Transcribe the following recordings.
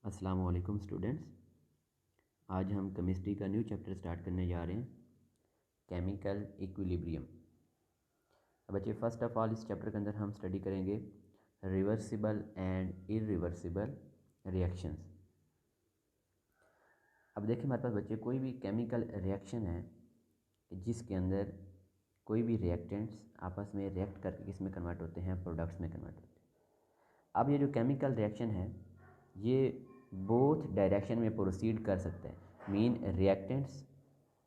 अस्सलाम वालेकुम स्टूडेंट्स। आज हम केमिस्ट्री का न्यू चैप्टर स्टार्ट करने जा रहे हैं, केमिकल इक्विलिब्रियम। अब बच्चे फर्स्ट ऑफ ऑल इस चैप्टर के अंदर हम स्टडी करेंगे रिवर्सिबल एंड इरिवर्सिबल रिएक्शंस। अब देखिए हमारे पास बच्चे कोई भी केमिकल रिएक्शन है जिसके अंदर कोई भी रिएक्टेंट्स आपस में रिएक्ट करके किस में कन्वर्ट होते हैं, प्रोडक्ट्स में कन्वर्ट होते हैं। अब ये जो केमिकल रिएक्शन है ये बोथ डायरेक्शन में प्रोसीड कर सकते हैं, मीन रिएक्टेंट्स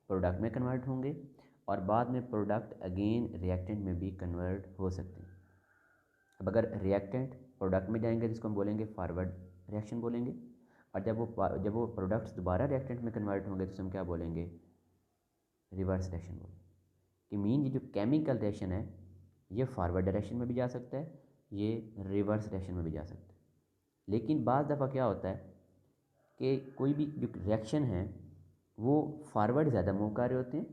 प्रोडक्ट में कन्वर्ट होंगे और बाद में प्रोडक्ट अगेन रिएक्टेंट में भी कन्वर्ट हो सकते हैं। अब अगर रिएक्टेंट प्रोडक्ट में जाएंगे जिसको हम बोलेंगे फॉरवर्ड रिएक्शन बोलेंगे, और जब वो प्रोडक्ट्स दोबारा रिएक्टेंट में कन्वर्ट होंगे तो हम क्या बोलेंगे, रिवर्स रिएक्शन बोलेंगे। कि मीन ये जो केमिकल रिएक्शन है ये फॉरवर्ड डायरेक्शन में भी जा सकता है, ये रिवर्स डायरेक्शन में भी जा सकता है। लेकिन बाज़ दफ़ा क्या होता है कि कोई भी जो रिएक्शन है वो फॉरवर्ड ज़्यादा मूव कर रहे होते हैं,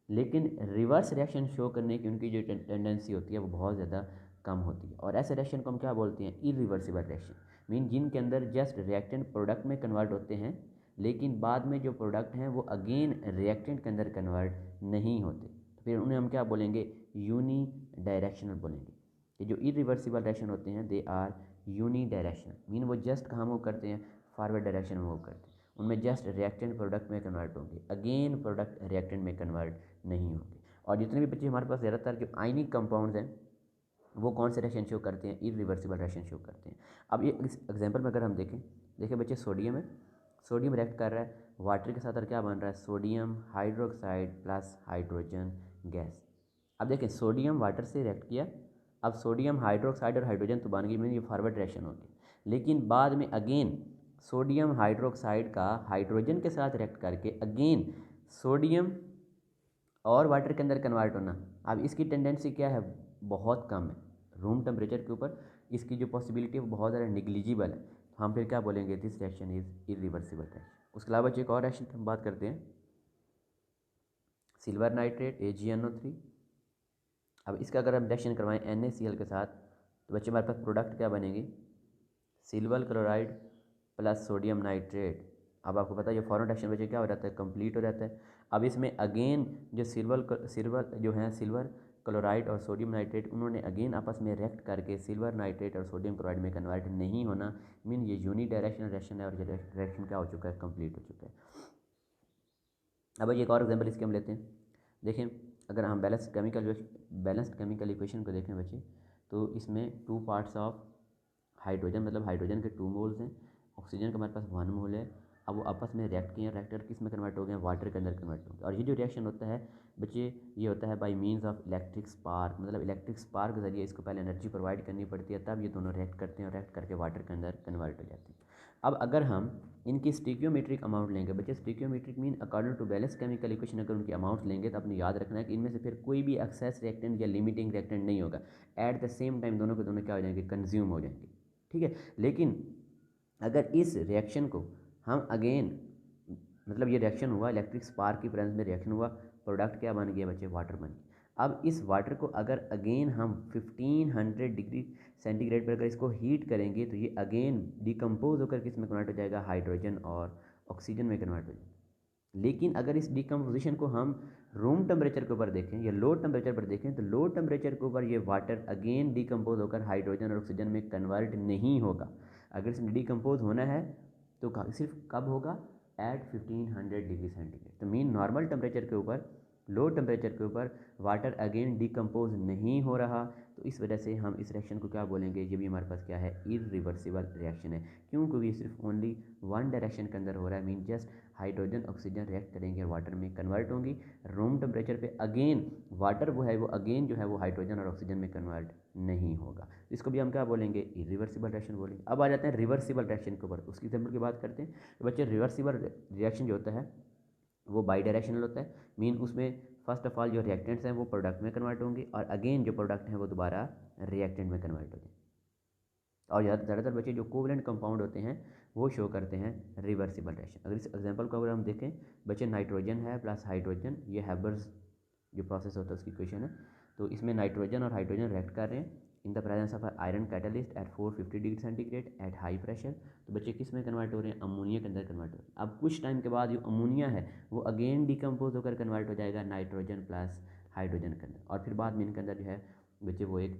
लेकिन रिवर्स रिएक्शन शो करने की उनकी जो टेंडेंसी होती है वो बहुत ज़्यादा कम होती है। और ऐसे रिएक्शन को हम क्या बोलते हैं, इरिवर्सिबल रिएक्शन। मीन जिनके अंदर जस्ट रिएक्टेंट प्रोडक्ट में कन्वर्ट होते हैं लेकिन बाद में जो प्रोडक्ट हैं वो अगेन रिएक्टेंट के अंदर कन्वर्ट नहीं होते, तो फिर उन्हें हम क्या बोलेंगे, यूनी डायरेक्शनल बोलेंगे। कि जो इरिवर्सिबल रिएक्शन होते हैं they are unidirectional, mean वो जस्ट कहाँ मूव करते हैं, फॉरवर्ड डायरेक्शन में मूव करते हैं। उनमें जस्ट रिएक्टेंट प्रोडक्ट में कन्वर्ट होंगे, अगेन प्रोडक्ट रिएक्टेंट में कन्वर्ट नहीं होंगे। और जितने भी बच्चे हमारे पास ज़्यादातर जो आयनिक कंपाउंड्स हैं वो कौन से रिएक्शन शो करते हैं, इरिवर्सिबल रिएक्शन शो करते हैं। अब ये इस एग्जांपल में अगर हम देखें, देखिए बच्चे सोडियम है, सोडियम रिएक्ट कर रहा है वाटर के साथ और क्या बन रहा है, sodium hydroxide plus hydrogen gas. अब देखें सोडियम वाटर से रिएक्ट किया, अब सोडियम हाइड्रोक्साइड और हाइड्रोजन तो बन गई, मीन ये फॉरवर्ड रिएक्शन होगी। लेकिन बाद में अगेन सोडियम हाइड्रोक्साइड का हाइड्रोजन के साथ रिएक्ट करके अगेन सोडियम और वाटर के अंदर कन्वर्ट होना, अब इसकी टेंडेंसी क्या है, बहुत कम है। रूम टेम्परेचर के ऊपर इसकी जो पॉसिबिलिटी है वो बहुत ज़्यादा निगलिजिबल है। तो हम फिर क्या बोलेंगे, this reaction is irreversible reaction. उसके अलावा एक और रिएक्शन की हम बात करते हैं, सिल्वर नाइट्रेट AgNO3। अब इसका अगर हम रिएक्शन करवाएं NaCl के साथ तो बच्चे हमारे पास प्रोडक्ट क्या बनेंगे, silver chloride plus sodium nitrate. अब आपको पता है ये फॉरवर्ड रिएक्शन बच्चे क्या हो जाता है, कंप्लीट हो जाता है। अब इसमें अगेन जो सिल्वर क्लोराइड और सोडियम नाइट्रेट उन्होंने अगेन आपस में रिएक्ट करके सिल्वर नाइट्रेट और सोडियम क्लोराइड में कन्वर्ट नहीं होना, मीन ये यूनी डायरेक्शनल रिएक्शन है और ये रिएक्शन क्या हो चुका है, कंप्लीट हो चुका है। अब एक और एग्जांपल इसके हम लेते हैं, देखें अगर हम बैलेंस्ड केमिकल इक्वेशन को देखें बच्चे, तो इसमें 2 पार्ट्स ऑफ हाइड्रोजन, मतलब हाइड्रोजन के 2 मोल्स हैं, ऑक्सीजन का हमारे पास 1 मोल है। अब वो आपस में रिएक्ट किए, रिएक्टर किस में कन्वर्ट हो गए, वाटर के अंदर कन्वर्ट हो गए। और ये जो रिएक्शन होता है बच्चे ये होता है bye means of electric spark, मतलब इलेक्ट्रिक स्पार्क के जरिए इसको पहले एनर्जी प्रोवाइड करनी पड़ती है, तब ये दोनों रिएक्ट करते हैं और रिएक्ट करके वाटर के अंदर कन्वर्ट हो जाते हैं। अब अगर हम इनकी स्टिक्योमेट्रिक अमाउंट लेंगे बच्चे, stoichiometric mean according to balance chemical equation अगर उनकी अमाउंट लेंगे तो आपने याद रखना है कि इनमें से फिर कोई भी एक्सेस रिएक्टेंट या लिमिटिंग रिएक्टेंट नहीं होगा। एट द सेम टाइम दोनों के दोनों क्या हो जाएंगे, कंज्यूम हो जाएंगे, ठीक है। लेकिन अगर इस रिएक्शन को हम अगेन, मतलब ये रिएक्शन हुआ इलेक्ट्रिक स्पार्क की प्रेजेंस में रिएक्शन हुआ, प्रोडक्ट क्या बन गया बच्चे, वाटर बन गया। अब इस वाटर को अगर अगेन हम 1500 डिग्री सेंटीग्रेड पर अगर इसको हीट करेंगे तो ये अगेन डिकम्पोज होकर किस में कन्वर्ट हो जाएगा, हाइड्रोजन और ऑक्सीजन में कन्वर्ट हो जाएगा। लेकिन अगर इस डिकम्पोजिशन को हम रूम टेम्परेचर के ऊपर देखें या लो टेम्परेचर पर देखें तो लो टेम्परेचर के ऊपर ये वाटर अगेन डिकम्पोज होकर हाइड्रोजन और ऑक्सीजन में कन्वर्ट नहीं होगा। अगर इसमें डिकम्पोज होना है तो सिर्फ कब होगा, एट 1500 डिग्री सेंटीग्रेड। तो मीन नॉर्मल टेम्परेचर के ऊपर, लो टेम्परेचर के ऊपर वाटर अगेन डिकम्पोज नहीं हो रहा, तो इस वजह से हम इस रिएक्शन को क्या बोलेंगे, ये भी हमारे पास क्या है, इरिवर्सिबल रिएक्शन है। क्यों, क्योंकि ये सिर्फ ओनली वन डायरेक्शन के अंदर हो रहा है, mean just hydrogen oxygen react करेंगे और वाटर में कन्वर्ट होंगी। रूम टेम्परेचर पे अगेन वाटर वो है वो अगेन जो है वो हाइड्रोजन और ऑक्सीजन में कन्वर्ट नहीं होगा। इसको भी हम क्या बोलेंगे, इरिवर्सिबल रिएक्शन बोलेंगे। अब आ जाते हैं रिवर्सिबल रिएक्शन के ऊपर, उसकी एग्जाम्पल की बात करते हैं। तो बच्चे रिवर्सिबल रिएक्शन जो होता है वो बाई डायरेक्शनल होता है, मीन उसमें फर्स्ट ऑफ ऑल जो रिएक्टेंट्स हैं वो प्रोडक्ट में कन्वर्ट होंगे और अगेन जो प्रोडक्ट हैं वो दोबारा रिएक्टेंट में कन्वर्ट हो जाएंगे। और ज़्यादातर बच्चे जो कोवलेंट कंपाउंड होते हैं वो शो करते हैं रिवर्सिबल रिएक्शन। अगर इस एग्जांपल को अगर हम देखें बच्चे, नाइट्रोजन है प्लस हाइड्रोजन, ये हैबर्स जो प्रोसेस होता है उसकी इक्वेशन है। तो इसमें नाइट्रोजन और हाइड्रोजन रिएक्ट कर रहे हैं, in the presence of iron catalyst at 450 degree centigrade at high pressure. तो बच्चे किस में कन्वर्ट हो रहे हैं, अमोनिया के अंदर कन्वर्ट हो रहे हैं। अब कुछ टाइम के बाद जो अमोनिया है वो अगेन डिकम्पोज होकर कन्वर्ट हो जाएगा नाइट्रोजन प्लस हाइड्रोजन के अंदर, और फिर बाद में इनके अंदर जो है बच्चे वो एक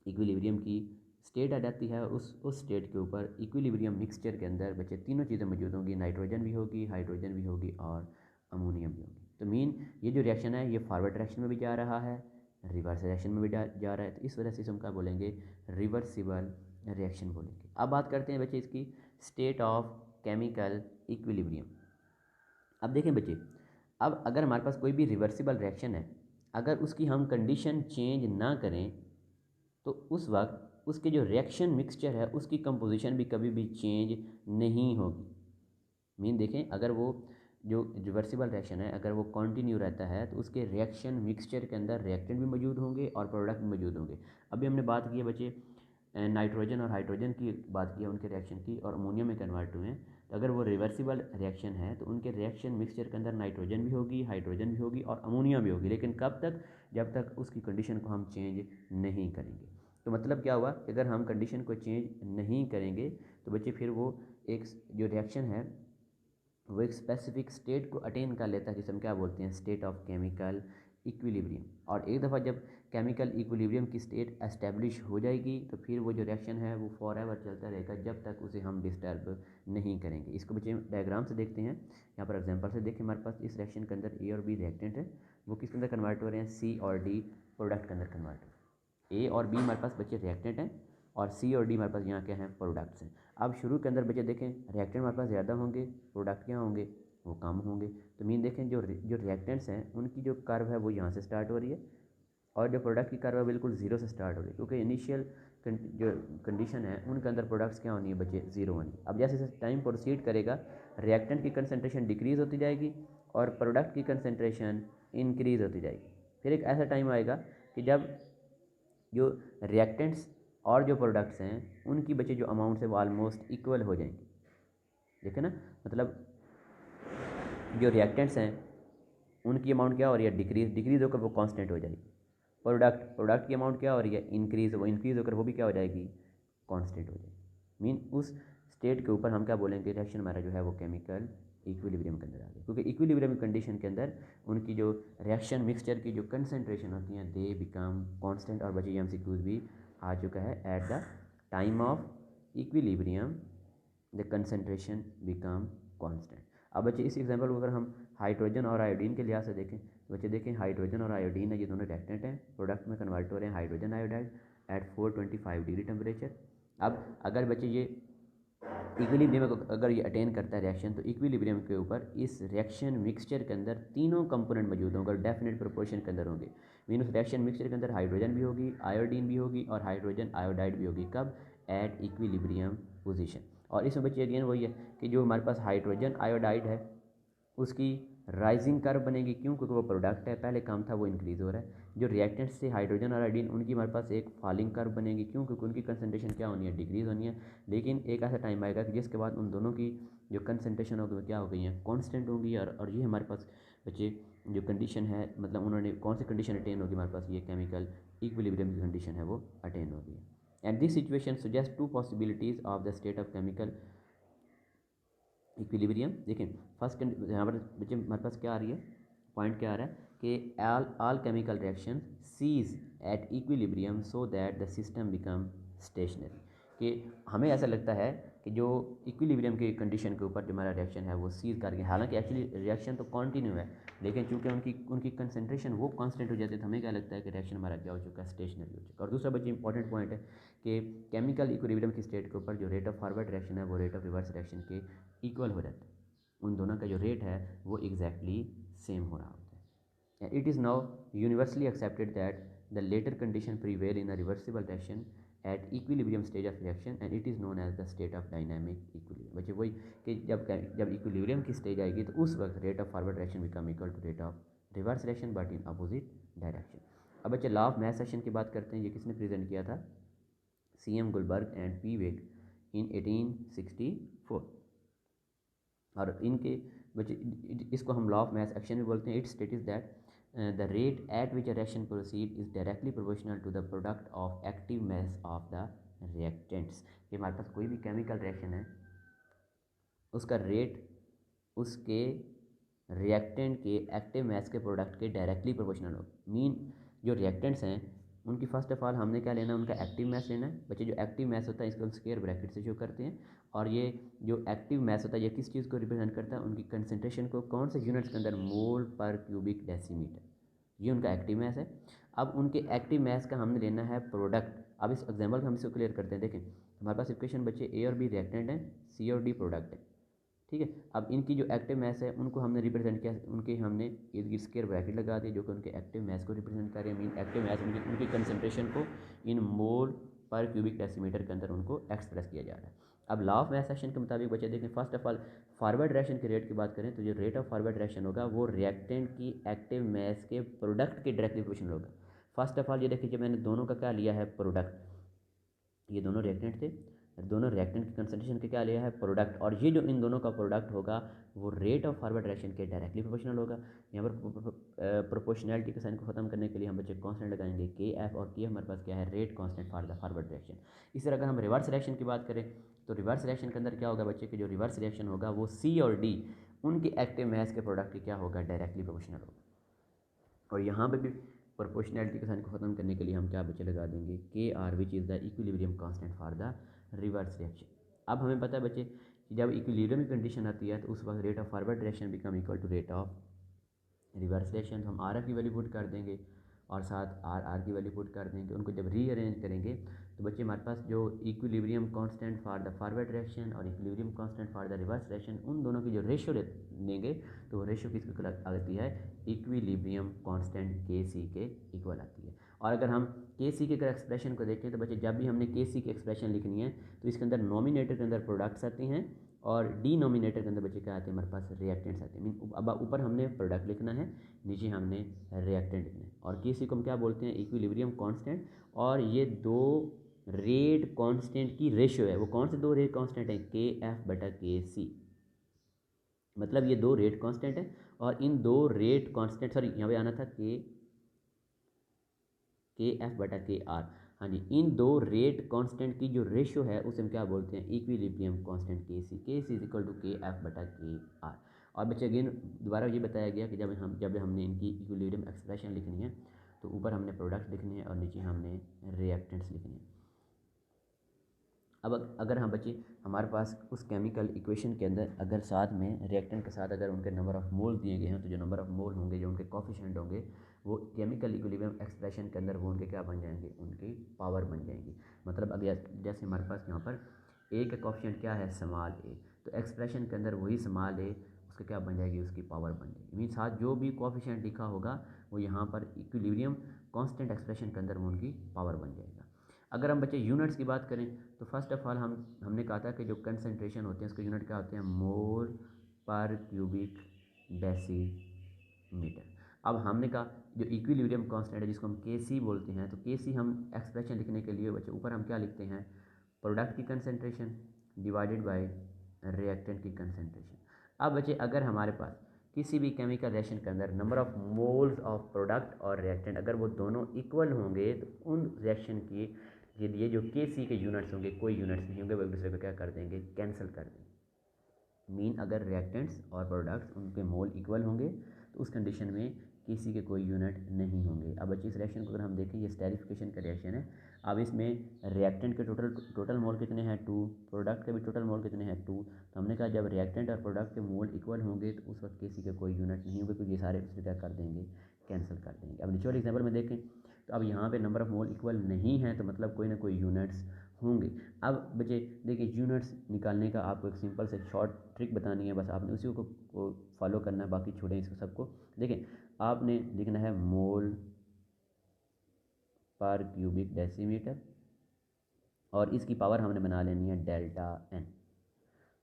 इक्विलिब्रियम की स्टेट आ जाती है। उस स्टेट के ऊपर इक्विलिब्रियम मिक्सचर के अंदर बच्चे तीनों चीज़ें मौजूद होंगी, नाइट्रोजन भी होगी, हाइड्रोजन भी होगी और अमोनियम भी होगी। तो मीन ये जो रिएक्शन है ये फॉरवर्ड डायरेक्शन में भी जा रहा है, रिवर्स डायरेक्शन में भी जा रहा है। तो इस वजह से हम क्या बोलेंगे, रिवर्सिबल रिएक्शन बोलेंगे। अब बात करते हैं बच्चे इसकी स्टेट ऑफ केमिकल इक्विलिब्रियम। अब देखें बच्चे, अब अगर हमारे पास कोई भी रिवर्सिबल रिएक्शन है, अगर उसकी हम कंडीशन चेंज ना करें तो उस वक्त उसके जो रिएक्शन मिक्सचर है उसकी कंपोजिशन भी कभी भी चेंज नहीं होगी। मीन देखें, अगर वो जो रिवर्सिबल रिएक्शन है अगर वो कंटिन्यू रहता है तो उसके रिएक्शन मिक्सचर के अंदर रिएक्टेंट भी मौजूद होंगे और प्रोडक्ट भी मौजूद होंगे। अभी हमने बात की है बच्चे नाइट्रोजन और हाइड्रोजन की बात की है उनके रिएक्शन की, और अमोनिया में कन्वर्ट हुए हैं। तो अगर वो रिवर्सिबल रिएक्शन है तो उनके रिएक्शन मिक्सचर के अंदर नाइट्रोजन भी होगी, हाइड्रोजन भी होगी और अमोनिया भी होगी, लेकिन कब तक, जब तक उसकी कंडीशन को हम चेंज नहीं करेंगे। तो मतलब क्या हुआ, अगर हम कंडीशन को चेंज नहीं करेंगे तो बच्चे फिर वो एक जो रिएक्शन है वो एक स्पेसिफिक स्टेट को अटेन कर लेता है जिसे हम क्या बोलते हैं, स्टेट ऑफ केमिकल इक्विलिब्रियम। और एक दफ़ा जब केमिकल इक्विलिब्रियम की स्टेट एस्टेब्लिश हो जाएगी तो फिर वो जो रिएक्शन है वो फॉरएवर चलता रहेगा जब तक उसे हम डिस्टर्ब नहीं करेंगे। इसको बच्चे डायग्राम से देखते हैं, यहाँ पर एग्जांपल से देखें। हमारे पास इस रिएक्शन के अंदर ए और बी रिएक्टेंट है, वो किसके अंदर कन्वर्ट हो रहे हैं, सी और डी प्रोडक्ट के अंदर कन्वर्ट हो रहे हैं। ए और बी हमारे पास बच्चे रिएक्टेंट हैं और सी और डी हमारे पास यहाँ क्या हैं, प्रोडक्ट्स हैं। अब शुरू के अंदर बच्चे देखें रिएक्टेंट हमारे पास ज़्यादा होंगे, प्रोडक्ट क्या होंगे, वो कम होंगे। तो मीन देखें जो रिएक्टेंट्स हैं उनकी जो कर्व है वो यहाँ से स्टार्ट हो रही है और जो प्रोडक्ट की कर्व है बिल्कुल ज़ीरो से स्टार्ट हो रही है, क्योंकि इनिशियल जो कंडीशन है उनके अंदर प्रोडक्ट्स क्या होनी है बच्चे, ज़ीरो होनी। अब जैसे जैसे टाइम प्रोसीड करेगा रिएक्टेंट की कंसनट्रेशन डिक्रीज़ होती जाएगी और प्रोडक्ट की कंसनट्रेशन इंक्रीज़ होती जाएगी। फिर एक ऐसा टाइम आएगा कि जब जो रिएक्टेंट्स और जो प्रोडक्ट्स हैं उनकी बच्चे जो अमाउंट्स है वो ऑलमोस्ट इक्वल हो जाएंगी। देखें ना, मतलब जो रिएक्टेंट्स हैं उनकी अमाउंट क्या हो रही है, डिक्रीज़ होकर वो कांस्टेंट हो जाएगी। प्रोडक्ट की अमाउंट क्या हो रही है, इंक्रीज़ होकर वो भी क्या हो जाएगी, कांस्टेंट हो जाएगी। मीन उस स्टेट के ऊपर हम क्या बोलेंगे, रिएक्शन हमारा जो है वो केमिकल इक्विलिब्रियम के अंदर आ गया, क्योंकि इक्विलिब्रियम कंडीशन के अंदर उनकी जो रिएक्शन मिक्सचर की जो कंसनट्रेशन होती हैं दे बिकम कांस्टेंट। और बच्चे एमसीक्यूज भी आ चुका है, at the time of equilibrium the concentration become constant. अब बच्चे इस एग्जांपल को अगर हम हाइड्रोजन और आयोडीन के लिहाज से देखें तो बच्चे देखें हाइड्रोजन और आयोडीन है, ये दोनों रिएक्टेंट हैं, प्रोडक्ट में कन्वर्ट हो रहे हैं hydrogen iodide at 425 degree temperature. अब अगर बच्चे ये इक्विलिब्रियम को अगर ये अटेन करता है रिएक्शन, तो इक्विलिब्रियम के ऊपर इस रिएक्शन मिक्सचर के अंदर तीनों कंपोनेंट मौजूद होंगे और डेफिनेट प्रोपोर्शन के अंदर होंगे। मीन उस रिएक्शन मिक्सचर के अंदर हाइड्रोजन भी होगी, आयोडीन भी होगी और हाइड्रोजन आयोडाइड भी होगी। कब, एट इक्विलिब्रियम पोजीशन। और इसमें बच्चे अगेन वही है कि जो हमारे पास हाइड्रोजन आयोडाइड है उसकी राइजिंग कर्व बनेगी, क्यों, क्योंकि वो प्रोडक्ट है, पहले काम था वो इंक्रीज़ हो रहा है। जो रिएक्टेंट्स से हाइड्रोजन और आयोडीन उनकी हमारे पास एक फॉलिंग कर्व बनेगी, क्यों, क्योंकि उनकी कंसनट्रेशन क्या होनी है, डिक्रीज़ होनी है। लेकिन एक ऐसा टाइम आएगा कि जिसके बाद उन दोनों की जो कंसनट्रेशन होगी वो क्या हो गई है, कॉन्स्टेंट होंगी। और ये हमारे पास बच्चे जो कंडीशन है, मतलब उन्होंने कौन सी कंडीशन अटेन होगी हमारे पास, ये केमिकल इक्विलिब्रियम की कंडीशन है वो अटेन होगी। And this situation suggest to possibilities of the state of chemical equilibrium. देखें फर्स्ट यहाँ पर बच्चे हमारे पास क्या आ रही है, पॉइंट क्या आ रहा है कि all chemical reaction cease at equilibrium so that the system become stationary. कि हमें ऐसा लगता है कि जो इक्विलिब्रियम की कंडीशन के ऊपर जो हमारा रिएक्शन है वो सीज कर गया, हालांकि एक्चुअली रिएक्शन तो कंटिन्यू है, लेकिन चूंकि उनकी कंसंट्रेशन वो कांस्टेंट हो जाती है तो हमें क्या लगता है कि रिएक्शन हमारा क्या हो चुका है, स्टेशनरी हो चुका है। और दूसरा बच्चे इंपॉर्टेंट पॉइंट है कि केमिकल इक्विलिब्रियम की स्टेट के ऊपर जो रेट ऑफ फॉरवर्ड रिएक्शन है वो रेट ऑफ रिवर्स रिएक्शन के इक्वल हो जाता है, उन दोनों का जो रेट है वो एग्जैक्टली सेम हो रहा होता है। It is now universally accepted that the latter condition prevail in a reversible reaction at equilibrium stage of reaction and it is known as the state of dynamic equilibrium. बच्चे वही कि जब equilibrium की stage आएगी तो उस वक्त rate of forward reaction become equal to rate of reverse reaction but in opposite direction. अब बच्चे लॉ ऑफ मैस सेशन की बात करते हैं, ये किसने प्रेजेंट किया था, CM गुलबर्ग एंड P वेग इन 1864। और इनके बच्चे इसको हम लॉ ऑफ मैस एक्शन भी बोलते हैं। It state is that the rate at which a reaction proceed is directly proportional to the product of active mass of the reactants. कि हमारे पास कोई भी केमिकल रिएक्शन है, उसका रेट उसके रिएक्टेंट के एक्टिव मास के प्रोडक्ट के डायरेक्टली प्रोपोर्शनल हो। मीन जो रिएक्टेंट्स हैं उनकी फर्स्ट ऑफ ऑल हमने क्या लेना है, उनका एक्टिव मास लेना है। बच्चे जो एक्टिव मास होता है इसको हम स्क्वायर ब्रैकेट से शो करते हैं, और ये जो एक्टिव मास होता है ये किस चीज़ को रिप्रेजेंट करता है, उनकी कंसनट्रेशन को कौन से यूनिट्स के अंदर, मोल पर क्यूबिक डेसीमीटर, ये उनका एक्टिव मास है। अब उनके एक्टिव मास का हमने लेना है प्रोडक्ट। अब इस एग्जाम्पल को हम इसको क्लियर करते हैं। देखें हमारे पास इक्वेशन बच्चे ए और बी रिएक्टेंट है, सी और डी प्रोडक्ट है, ठीक है। अब इनकी जो एक्टिव मास है उनको हमने रिप्रेजेंट किया, उनके हमने इर्द स्क्वायर ब्रैकेट लगा दिए जो कि उनके एक्टिव मास को रिप्रेजेंट कर रहे हैं। मीन एक्टिव मास उनकी कंसंट्रेशन को इन मोल पर क्यूबिक डेसीमीटर के अंदर उनको एक्सप्रेस किया जा रहा है। अब लॉ ऑफ मास एक्शन के मुताबिक बच्चे देखें, first of all forward reaction के रेट की बात करें तो जो रेट ऑफ फॉरवर्ड रिएक्शन होगा वो रिएक्टेंट की एक्टिव मास के प्रोडक्ट के डायरेक्टली प्रोपोर्शनल होगा। फर्स्ट ऑफ ऑल ये देखिए मैंने दोनों का क्या लिया है, प्रोडक्ट, ये दोनों रिएक्टेंट थे, दोनों रिएक्टेंट की कंसंट्रेशन के क्या लिया है, प्रोडक्ट, और ये जो इन दोनों का प्रोडक्ट होगा वो रेट ऑफ फॉरवर्ड रिएक्शन के डायरेक्टली प्रोपोर्शनल होगा। यहाँ पर प्रोपोर्शनैलिटी के साइन को खत्म करने के लिए हम बच्चे कांस्टेंट लगाएंगे के एफ, और के हमारे पास क्या है, rate constant for the forward reaction. इसी तरह अगर हम रिवर्स रिएक्शन की बात करें तो रिवर्स रिएक्शन के अंदर क्या होगा बच्चे कि जो रिवर्स रिएक्शन होगा वो सी और डी उनके एक्टिव मास के प्रोडक्ट की क्या होगा, डायरेक्टली प्रोपोर्शनल होगा। और यहाँ पर भी प्रोपोर्शनैलिटी के साइन को ख़त्म करने के लिए हम क्या बच्चे लगा देंगे, K r which is the equilibrium constant for the reverse reaction. अब हमें पता है बच्चे कि जब इक्विलिब्रियम की कंडीशन आती है तो उस वक्त rate of forward reaction become equal to rate of reverse reaction. तो हम आर एफ की वैल्यू पुट कर देंगे और साथ आर आर की वैल्यू पुट कर देंगे। उनको जब रीअरेंज करेंगे तो बच्चे हमारे पास जो equilibrium constant for the forward reaction और equilibrium constant for the reverse reaction, उन दोनों की जो रेशियो लेंगे तो वो रेशियो किसके आती है, इक्विलिब्रियम कांस्टेंट के सी के इक्वल आती है। और अगर हम के सी के अगर एक्सप्रेशन को देखें तो बच्चे जब भी हमने के सी की एक्सप्रेशन लिखनी है तो इसके अंदर नॉमिनेटर के अंदर प्रोडक्ट्स आते हैं और डिनोमिनेटर के अंदर बच्चे क्या आते हैं, हमारे पास रिएक्टेंट्स आते हैं। मीन अब ऊपर हमने प्रोडक्ट लिखना है, नीचे हमने रिएक्टेंट लिखना है। और के सी को हम क्या बोलते हैं, इक्विलिब्रियम कांस्टेंट। और ये दो रेट कांस्टेंट की रेशियो है। वो कौन से दो रेट कांस्टेंट हैं, के एफ बटा के सी, मतलब ये दो रेट कांस्टेंट है। और इन दो रेट कांस्टेंट, सॉरी यहाँ पे आना था के एफ बटा के आर, हाँ जी, इन दो रेट कांस्टेंट की जो रेशियो है उसे हम क्या बोलते हैं, इक्विलिब्रियम कांस्टेंट के सी इज इक्वल टू के एफ बटा के आर। और बच्चे अगेन दोबारा ये बताया गया कि जब हमने इनकी इक्विलिब्रियम एक्सप्रेशन लिखनी है तो ऊपर हमने प्रोडक्ट लिखनी है और नीचे हमने रिएक्टेंट्स लिखनी है। अब अगर हम बच्चे हमारे पास उस केमिकल इक्वेशन के अंदर अगर साथ में रिएक्टेंट के साथ अगर उनके नंबर ऑफ़ मोल दिए गए हैं तो जो नंबर ऑफ़ मोल होंगे, जो उनके कोफिशिएंट होंगे, वो केमिकल इक्विलिब्रियम एक्सप्रेशन के अंदर वो उनके क्या बन जाएंगे, उनकी पावर बन जाएंगी। मतलब अगर जैसे हमारे पास यहाँ पर ए का कोफिशिएंट क्या है, स्मॉल ए, तो एक्सप्रेशन के अंदर वही स्मॉल ए उसका क्या बन जाएगी, उसकी पावर बन जाएगी। मीन साथ जो भी कोफिशिएंट लिखा होगा वो यहाँ पर इक्विलिब्रियम कांस्टेंट एक्सप्रेशन के अंदर वो उनकी पावर बन जाएगा। अगर हम बच्चे यूनिट्स की बात करें तो फर्स्ट ऑफ ऑल हमने कहा था कि जो कंसंट्रेशन होते हैं उसके यूनिट क्या होते हैं, मोल पर क्यूबिक डेसीमीटर। अब हमने कहा जो इक्विलिब्रियम कांस्टेंट है जिसको हम के सी बोलते हैं, तो के सी हम एक्सप्रेशन लिखने के लिए बच्चे ऊपर हम क्या लिखते हैं, प्रोडक्ट की कंसंट्रेशन डिवाइडेड बाय रिएक्टेंट की कंसंट्रेशन। अब बच्चे अगर हमारे पास किसी भी केमिकल रिएक्शन के अंदर number of moles of product और रिएक्टेंट अगर वो दोनों इक्वल होंगे तो उन रिएक्शन की के लिए जो के सी के यूनिट्स होंगे, कोई यूनिट्स नहीं होंगे, वो एक दूसरे को क्या कर देंगे, कैंसिल कर देंगे। मीन अगर रिएक्टेंट्स और प्रोडक्ट्स उनके मोल इक्वल होंगे तो उस कंडीशन में किसी के कोई यूनिट नहीं होंगे। अब बच्चे इस रिएक्शन को अगर हम देखें, ये स्टेरिफिकेशन का रिएक्शन है। अब इसमें रिएक्टेंट के टोटल मोल कितने हैं, 2, प्रोडक्ट के भी टोटल मोल कितने हैं, 2। तो हमने कहा जब रिएक्टेंट और प्रोडक्ट के मोल इक्वल होंगे तो उस वक्त किसी के कोई यूनिट नहीं होंगे, क्योंकि ये सारे उससे क्या कर देंगे, कैंसिल कर देंगे। अब नीचे वाले एग्जाम्पल में देखें तो अब यहाँ पे नंबर ऑफ़ मोल इक्वल नहीं है तो मतलब कोई ना कोई यूनिट्स होंगे। अब बच्चे देखिए यूनिट्स निकालने का आपको एक सिंपल से शॉर्ट ट्रिक बतानी है, बस आपने उसी को फॉलो करना है, बाकी छोड़ें इसको सबको। देखें आपने लिखना है मोल पर क्यूबिक डेसीमीटर और इसकी पावर हमने बना लेनी है डेल्टा एन,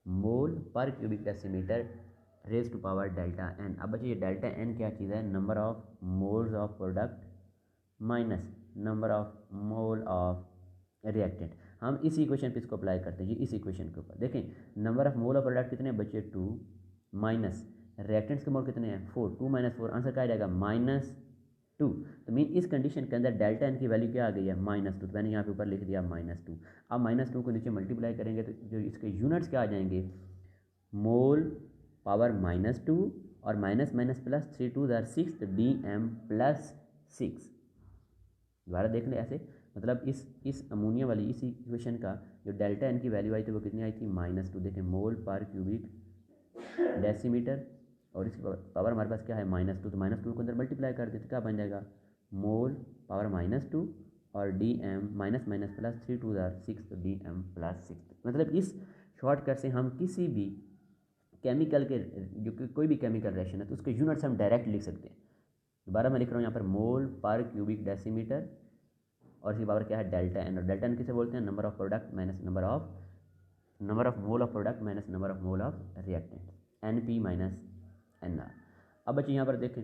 मोल पर cubic decimetre raise to power delta n. अब बच्चे ये डेल्टा एन क्या चीज़ है, number of moles of product minus number of mole of reactant. हम इस इक्वेशन पे इसको अप्लाई करते हैं, ये इस इक्वेशन के ऊपर देखें, number of mole of product कितने बचे, 2 माइनस रिएक्टेंट्स के मोल कितने हैं 4, 2 - 4 आंसर क्या आ जाएगा -2। तो मीन इस कंडीशन के अंदर डेल्टा एन की वैल्यू क्या आ गई है -2। तो मैंने यहाँ पे ऊपर लिख दिया -2। अब -2 को नीचे मल्टीप्लाई करेंगे तो जो इसके यूनिट्स क्या आ जाएंगे, मोल पावर -2 और माइनस माइनस प्लस 3 2 6, तो dm+6। दोबारा देख लें ऐसे, मतलब इस अमोनिया वाली इस इक्वेशन का जो डेल्टा एन की वैल्यू आई थी वो कितनी आई थी -2। देखें मोल पर क्यूबिक डेसीमीटर और इसकी पावर हमारे पास क्या है -2। तो -2 को अंदर मल्टीप्लाई कर देते क्या बन जाएगा, मोल पावर -2 और dm माइनस माइनस प्लस 3 2 6, तो dm+6। मतलब इस शॉर्टकट से हम किसी भी केमिकल के जो कोई भी केमिकल रिएक्शन है तो उसके यूनिट्स हम डायरेक्ट लिख सकते हैं। दोबारा मैं लिख रहा हूँ यहाँ पर मोल पर क्यूबिक डेसीमीटर और इसकी पावर क्या है डेल्टा एन। और डेल्टा एन किसे बोलते हैं, number of product minus number of mole of product minus number of mole of reactant, NP minus NR। अब बच्चे यहाँ पर देखें,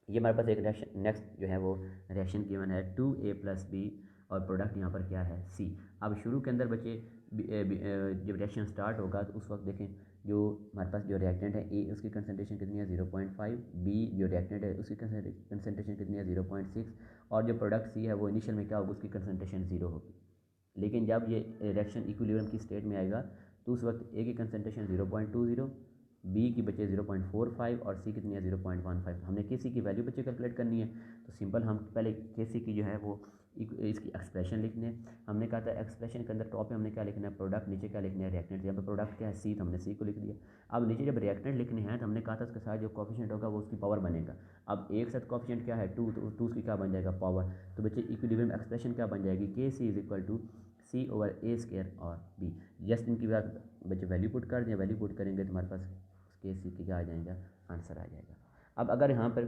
ये हमारे पास एक रिएक्शन नेक्स्ट जो है वो रिएक्शन गिवन है 2A + B और प्रोडक्ट यहाँ पर क्या है C। अब शुरू के अंदर बच्चे जब रिएक्शन स्टार्ट होगा तो उस वक्त देखें जो हमारे पास जो रिएक्टेंट है A उसकी कंसंट्रेशन कितनी है 0.5, B जो रिएक्टेंट है उसकी कंसंट्रेशन कितनी है 0.6 और जो प्रोडक्ट C है वो इनिशियल में क्या होगा, उसकी कंसंट्रेशन 0 होगी। लेकिन जब ये रिएक्शन इक्विलिब्रियम की स्टेट में आएगा तो उस वक्त A की कंसंट्रेशन 0.20, B की बचे 0.45 और C कितनी है 0.15। हमने Kc की वैल्यू बच्चे कैलकुलेट करनी है तो सिंपल हम पहले Kc की जो है वो इसकी एक्सप्रेशन लिखने हैं। हमने कहा था एक्सप्रेशन के अंदर टॉप पे हमने क्या लिखना है प्रोडक्ट, नीचे क्या लिखना है रिएक्टेंट। यहाँ पे प्रोडक्ट क्या है C, तो हमने C को लिख दिया। अब नीचे जब रिएक्टेंट लिखने हैं तो हमने कहा था उसके साथ जो कोफिशिएंट होगा वो उसकी पावर बनेगा। अब एक साथ कोफिशिएंट क्या है 2, तो 2 उसकी क्या बन जाएगा पावर। तो बच्चे इक्विलिब्रियम एक्सप्रेशन क्या बन जाएगी, Kc = C/A² और B। जस्ट इनकी बात बच्चे वैल्यू पुट कर दें, वैल्यू पुट करेंगे तो हमारे पास Kc की क्या आ जाएगा, आंसर आ जाएगा। अब अगर यहाँ पर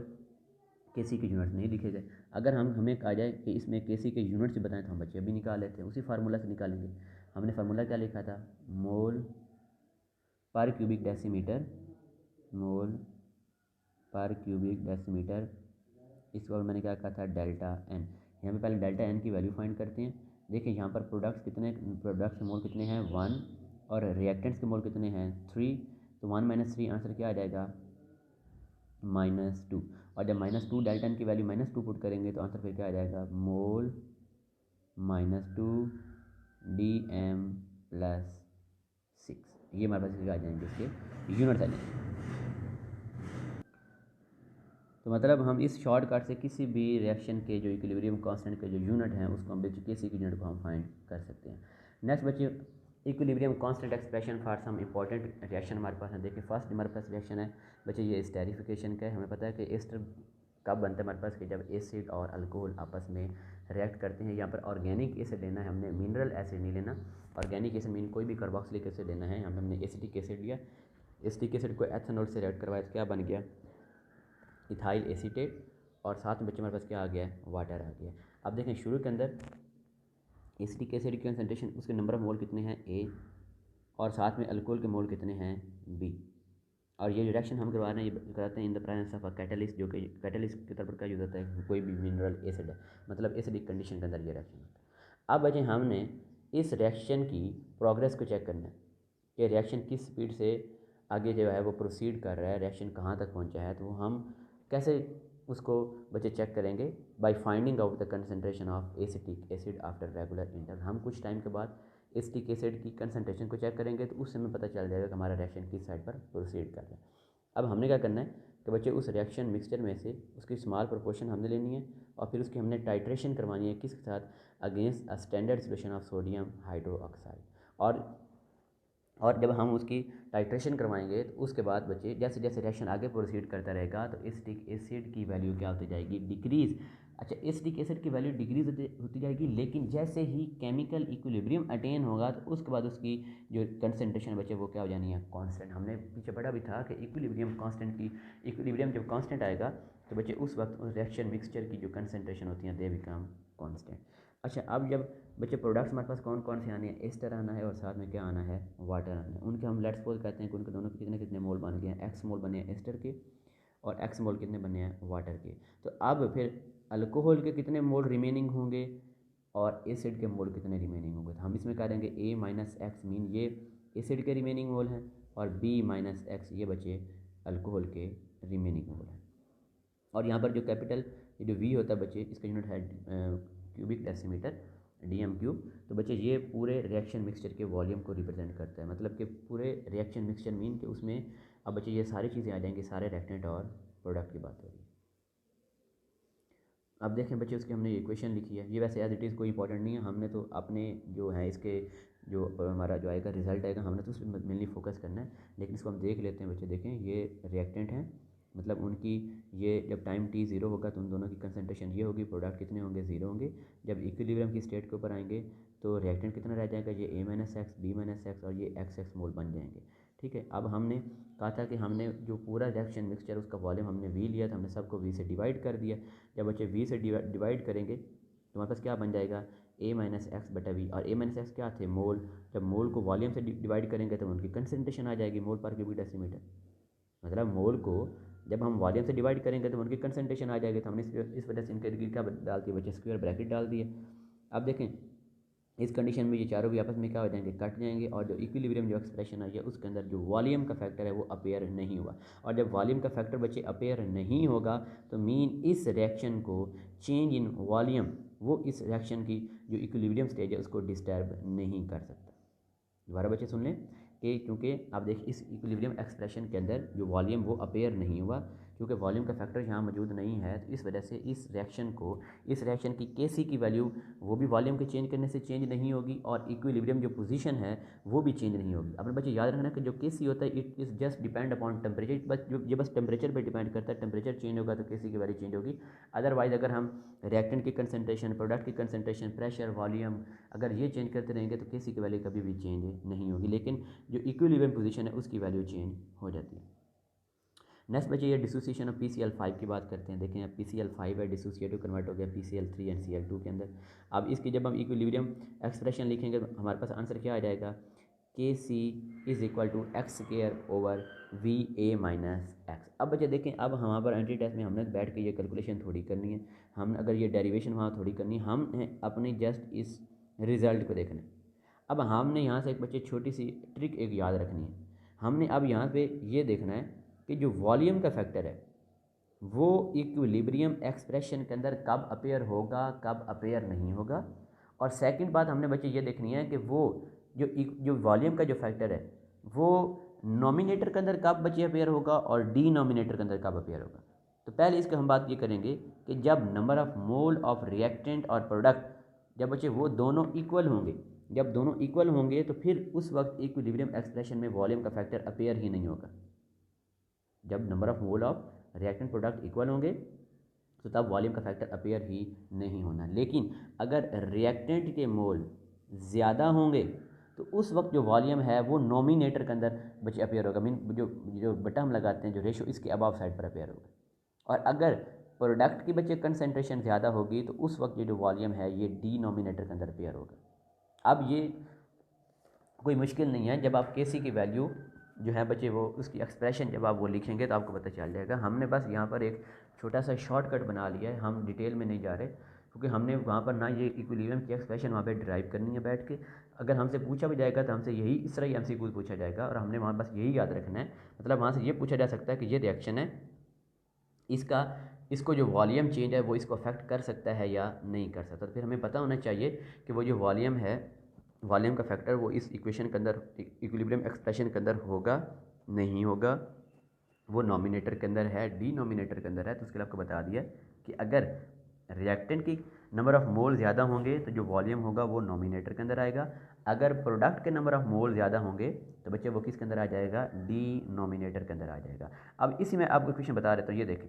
Kc के यूनिट्स नहीं लिखे गए, अगर हमें कहा जाए कि इसमें Kc के यूनिट्स बताएं तो हम बच्चे अभी निकाल लेते हैं, उसी फार्मूला से निकालेंगे। हमने फार्मूला क्या लिखा था, मोल पर क्यूबिक डेसीमीटर, मोल पर क्यूबिक डेसीमीटर। इस बार मैंने क्या कहा था डेल्टा एन। यहाँ पे पहले डेल्टा एन की वैल्यू फाइंड करते हैं। देखिए यहाँ पर प्रोडक्ट्स के मोल कितने हैं 1 और रिएक्टेंट्स के मोल कितने हैं 3। तो 1 - 3 आंसर क्या आ जाएगा -2। और जब -2 डेल्टा एन की वैल्यू -2 पुट करेंगे तो आंसर फिर क्या आ जाएगा, मोल -2 dm+6। ये हमारे पास आ जाएंगे, इसके यूनिट्स आ जाएंगे। तो मतलब हम इस शॉर्टकट से किसी भी रिएक्शन के जो इक्विलिब्रियम कांस्टेंट के जो यूनिट हैं उसको हम बच्चे Kc की यूनिट को हम फाइंड कर सकते हैं। नेक्स्ट बच्चे equilibrium constant expression for some important reaction हमारे पास है। देखिए फर्स्ट हमारे पास रिएक्शन है बच्चे ये एस्टेरिफिकेशन का है। हमें पता है कि एस्टर कब बनता है हमारे पास कि जब एसिड और अल्कोहल आपस में रिएक्ट करते हैं। यहाँ पर ऑर्गेनिक एसिड लेना है हमने, मिनरल एसिड नहीं लेना। ऑर्गेनिक एसिड मीन कोई भी कार्बोक्सिलिक एसिड लेना है। यहाँ पर हमने एसिटिक एसिड लिया, एसिटिक एसिड को एथेनॉल से रिएक्ट करवाया तो क्या बन गया इथाइल एसीटेट और साथ में बच्चे हमारे पास क्या आ गया है वाटर आ गया। अब देखें शुरू के अंदर एसिटिक एसिड की कंसंट्रेशन उसके नंबर ऑफ मोल कितने हैं A और साथ में अल्कोहल के मोल कितने हैं B। और ये रिएक्शन हम करवा रहे हैं ये कराते हैं in the presence of a catalyst, जो कि कैटलिस्ट के तौर पर क्या यूज़ होता है कोई भी मिनरल एसिड है, मतलब एसिडिक कंडीशन के अंदर ये रिएक्शन होता है। अब बच्चे हमने इस रिएक्शन की प्रोग्रेस को चेक करना है कि रिएक्शन किस स्पीड से आगे जो है वो प्रोसीड कर रहा है, रिएक्शन कहाँ तक पहुँचा है। तो हम कैसे उसको बच्चे चेक करेंगे, by finding out the concentration of acetic acid after regular interval. हम कुछ टाइम के बाद एसिटिक एसिड की कंसंट्रेशन को चेक करेंगे तो उस समय पता चल जाएगा कि हमारा रिएक्शन किस साइड पर प्रोसीड कर रहा है। अब हमने क्या करना है कि बच्चे उस रिएक्शन मिक्सचर में से उसकी स्मॉल प्रोपोर्शन हमने लेनी है और फिर उसकी हमने टाइट्रेशन करवानी है किसके साथ, against a standard solution of sodium hydroxide. और जब हम उसकी टाइट्रेशन करवाएंगे तो उसके बाद बच्चे जैसे जैसे रिएक्शन आगे प्रोसीड करता रहेगा तो एसिटिक एसिड की वैल्यू क्या होती जाएगी, डिक्रीज़। अच्छा एसिटिक एसिड की वैल्यू डिक्रीज़ होती जाएगी, लेकिन जैसे ही केमिकल इक्विलिब्रियम अटेन होगा तो उसके बाद उसकी जो कंसंट्रेशन बच्चे वो क्या हो जानी है कांस्टेंट। हमने पीछे पढ़ा भी था कि इक्विलिब्रियम जब कांस्टेंट आएगा तो बच्चे उस वक्त उस रिएक्शन मिक्सचर की जो कंसंट्रेशन होती है दे बिकम कांस्टेंट। अच्छा अब जब बच्चे प्रोडक्ट्स हमारे पास कौन कौन से आने हैं, एस्टर आना है और साथ में क्या आना है वाटर आना है। उनके हम लेट्स सपोज कहते हैं कि उनके दोनों के कितने कितने मोल बन गए हैं, एक्स मोल बने हैं एस्टर के और एक्स मोल कितने बने हैं वाटर के। तो अब फिर अल्कोहल के कितने मोल रिमेनिंग होंगे और एसिड के मोल कितने रिमेनिंग होंगे। तो हम इसमें कह देंगे A - X मीन ये एसिड के रिमेनिंग मोल हैं और B - X ये बचे अल्कोहल के रिमेनिंग मोल हैं। और यहाँ पर जो कैपिटल ये जो वी होता है बच्चे, इसका यूनिट है क्यूबिक डेसीमीटर dm³। तो बच्चे ये पूरे रिएक्शन मिक्सचर के वॉल्यूम को रिप्रेजेंट करता है, मतलब कि पूरे रिएक्शन मिक्सचर मीन कि उसमें अब बच्चे ये सारी चीज़ें आ जाएंगी, सारे रिएक्टेंट और प्रोडक्ट की बात हो रही है। अब देखें बच्चे उसकी हमने इक्वेशन लिखी है, ये वैसे एज इट इज़ कोई इंपॉर्टेंट नहीं है, हमने तो अपने जो है इसके जो हमारा जो आएगा रिजल्ट आएगा हमने तो उस पर मेनली फोकस करना है। लेकिन इसको हम देख लेते हैं बच्चे। देखें ये रिएक्टेंट हैं, मतलब उनकी ये जब टाइम t 0 होगा तो उन दोनों की कंसंट्रेशन ये होगी, प्रोडक्ट कितने होंगे 0 होंगे। जब इक्विलिब्रियम की स्टेट के ऊपर आएंगे तो रिएक्टेंट कितना रह जाएगा, ये a-x b-x और ये x मोल बन जाएंगे। ठीक है, अब हमने कहा था कि हमने जो पूरा रिएक्शन मिक्सचर उसका वॉल्यूम हमने v लिया था, हमने सबको v से डिवाइड कर दिया। जब बच्चे v से डिवाइड करेंगे तो हमारे पास क्या बन जाएगा a-x/v, और a-x क्या थे, मोल। जब मोल को वॉल्यूम से डिवाइड करेंगे तो उनकी कंसंट्रेशन आ जाएगी, मोल पर क्यूबिक डेसीमीटर। मतलब मोल को जब हम वॉल्यूम से डिवाइड करेंगे तो उनकी कंसंट्रेशन आ जाएगी। तो हमने इस वजह से इनके इर्द गिर्द क्या डाल दिया बच्चे, स्क्वायर ब्रैकेट डाल दिए। अब देखें इस कंडीशन में ये चारों भी आपस में क्या हो जाएंगे, कट जाएंगे, और जो इक्विलिब्रियम जो एक्सप्रेशन आई है उसके अंदर जो वॉल्यूम का फैक्टर है वो अपेयर नहीं हुआ। और जब वॉल्यूम का फैक्टर बच्चे अपेयर नहीं होगा तो मीन इस रिएक्शन को चेंज इन वॉल्यूम वो इस रिएक्शन की जो इक्विलिब्रियम स्टेज है उसको डिस्टर्ब नहीं कर सकता। दोबारा बच्चे सुन लें कि क्योंकि आप देखिए इस इक्विलिब्रियम एक्सप्रेशन के अंदर जो वॉल्यूम वो अपेयर नहीं हुआ, क्योंकि वॉल्यूम का फैक्टर यहाँ मौजूद नहीं है, तो इस वजह से इस रिएक्शन की Kc की वैल्यू वो भी वॉल्यूम के चेंज करने से चेंज नहीं होगी, और इक्विलिब्रियम जो पोजीशन है वो भी चेंज नहीं होगी। अपने बच्चे याद रखना कि जो Kc होता है it is just depend upon temperature, बस टेम्परेचर पर डिपेंड करता है। टेम्परेचर चेंज होगा तो Kc की वैल्यू चेंज होगी। अदरवाइज अगर हम रिएक्टेंट की कंसनट्रेशन, प्रोडक्ट की कंसनट्रेशन, प्रेशर, वॉल्यूम अगर ये चेंज करते रहेंगे तो Kc की वैल्यू कभी भी चेंज नहीं होगी, लेकिन जो इक्विलिब्रियम पोजीशन है उसकी वैल्यू चेंज हो जाती है। नेक्स्ट बच्चे ये डिसोसिएशन ऑफ PCl5 की बात करते हैं। देखें अब PCl5 है, डिसोसिएटिव कन्वर्ट हो गया PCl3 एंड Cl2 के अंदर। अब इसकी जब हम इक्विलिब्रियम एक्सप्रेशन लिखेंगे तो हमारे पास आंसर क्या आ जाएगा, Kc is equal to x²/Va-x। अब बच्चे देखें, अब हमारे पर एंट्री टेस्ट में हमने बैठ के ये कैलकुलेशन थोड़ी करनी है, हम अगर ये डेरिवेशन वहाँ थोड़ी करनी है, हमने अपनी जस्ट इस रिज़ल्ट को देखना है। अब हमने यहाँ से एक बच्चे छोटी सी ट्रिक एक याद रखनी है। हमने अब यहाँ पे ये देखना है कि जो वॉल्यूम का फैक्टर है वो इक्विलिब्रियम एक्सप्रेशन के अंदर कब अपेयर होगा, कब अपेयर नहीं होगा। और सेकंड बात हमने बच्चे ये देखनी है कि वो जो वॉल्यूम का जो फैक्टर है वो नॉमिनेटर के अंदर कब बच्चे अपेयर होगा और डिनोमिनेटर के अंदर कब अपेयर होगा। तो पहले इसके हम बात ये करेंगे कि जब number of mole of reactant और प्रोडक्ट जब बच्चे वो दोनों इक्वल होंगे, जब दोनों इक्वल होंगे तो फिर उस वक्त इक्विलिब्रियम एक्सप्रेशन में वॉल्यूम का फैक्टर अपेयर ही नहीं होगा। जब number of mole of reactant product equal होंगे तो तब वॉल्यूम का फैक्टर अपेयर ही नहीं होना। लेकिन अगर रिएक्टेंट के मोल ज़्यादा होंगे तो उस वक्त जो वॉल्यूम है वो नॉमिनेटर के अंदर बच्चे अपेयर होगा, मीन जो बटा हम लगाते हैं जो रेशो इसके अबाव साइड पर अपेयर होगा। और अगर प्रोडक्ट की बच्चे कंसनट्रेशन ज़्यादा होगी तो उस वक्त ये जो वॉल्यूम है ये डिनोमिनेटर के अंदर अपेयर होगा। अब ये कोई मुश्किल नहीं है, जब आप Kc की वैल्यू जो है बच्चे वो उसकी एक्सप्रेशन जब आप वो लिखेंगे तो आपको पता चल जाएगा। हमने बस यहाँ पर एक छोटा सा शॉर्टकट बना लिया है, हम डिटेल में नहीं जा रहे, क्योंकि हमने वहाँ पर ना ये इक्विलिब्रियम की एक्सप्रेशन वहाँ पे ड्राइव करनी है बैठ के। अगर हमसे पूछा भी जाएगा तो हमसे यही इस तरह ही MCQ पूछा जाएगा, और हमने वहाँ बस यही याद रखना है। मतलब वहाँ से ये पूछा जा सकता है कि ये रिएक्शन है, इसको जो वॉल्यूम चेंज है वो इसको अफेक्ट कर सकता है या नहीं कर सकता। तो फिर हमें पता होना चाहिए कि वो जो वॉल्यूम है, वॉल्यूम का फैक्टर वो इस इक्वेशन के अंदर, इक्विलिब्रियम एक्सप्रेशन के अंदर होगा नहीं होगा, वो नॉमिनेटर के अंदर है डिनोमिनेटर के अंदर है। तो उसके लिए आपको बता दिया कि अगर रिएक्टेंट की नंबर ऑफ मोल ज़्यादा होंगे तो जो वॉल्यूम होगा वो नॉमिनेटर के अंदर आएगा। अगर प्रोडक्ट के नंबर ऑफ मोल ज़्यादा होंगे तो बच्चे वो किसके अंदर आ जाएगा, डिनोमिनेटर के अंदर आ जाएगा। अब इसी में आपको इक्वेशन बता रहे तो ये देखें,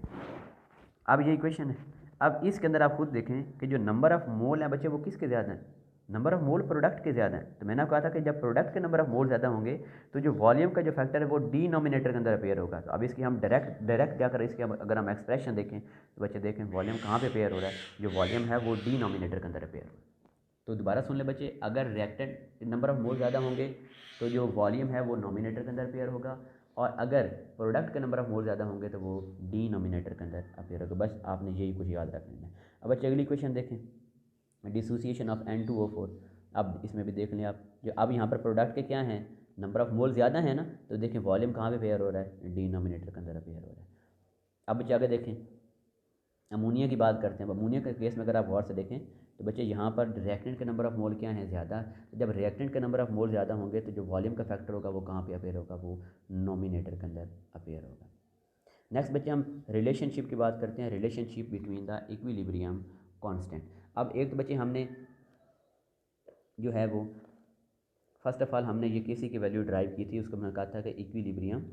अब ये इक्वेशन है। अब इसके अंदर आप खुद देखें कि जो नंबर ऑफ मोल है बच्चे वो किसके ज़्यादा हैं, नंबर ऑफ मोल प्रोडक्ट के ज़्यादा हैं। तो मैंने कहा था कि जब प्रोडक्ट के नंबर ऑफ मोल ज़्यादा होंगे तो जो वॉल्यूम का जो फैक्टर है वो डिनोमिनेटर के अंदर अपेयर होगा। तो अब इसकी हम डायरेक्ट जाकर इसके अगर हम एक्सप्रेशन देखें तो बच्चे देखें वॉल्यूम कहाँ पे अपेयर हो रहा है, जो वॉल्यूम है वो डिनोमिनेटर के अंदर अपेयर हो रहा है। तो दोबारा सुन ले बच्चे, अगर रिएक्टेंट नंबर ऑफ मोल ज़्यादा होंगे तो जो वॉल्यूम है वो नॉमिनेटर के अंदर अपेयर होगा, और अगर प्रोडक्ट के नंबर ऑफ मोल ज़्यादा होंगे तो वो डिनोमिनेटर के अंदर अपेयर होगा। बस आपने यही कुछ याद रखना है। अब बच्चे अगली क्वेश्चन देखें, डिसोसिएशन ऑफ N2O4। अब इसमें भी देख लें आप, जो अब यहाँ पर प्रोडक्ट के क्या हैं, नंबर ऑफ मोल ज़्यादा है ना, तो देखें वॉल्यूम कहाँ पे पेयर हो रहा है, डिनोमिनेटर के अंदर अपेयर हो रहा है। अब बच्चे आगे देखें, अमोनिया की बात करते हैं। अमोनिया के केस में अगर आप गौर से देखें तो बच्चे यहाँ पर रिएक्टेंट के नंबर ऑफ मोल क्या है, ज़्यादा। तो जब रिएक्टेंट के नंबर ऑफ मोल ज़्यादा होंगे तो जो वॉल्यूम का फैक्टर होगा वो कहाँ पे अपेयर होगा, वो नोमिनेटर के अंदर अपेयर होगा। नेक्स्ट बच्चे हम रिलेशनशिप की बात करते हैं, relationship between the equilibrium constant. अब एक तो बच्चे हमने जो है वो फर्स्ट ऑफ ऑल हमने ये केसी की वैल्यू ड्राइव की थी, उसको मैंने कहा था कि इक्विलिब्रियम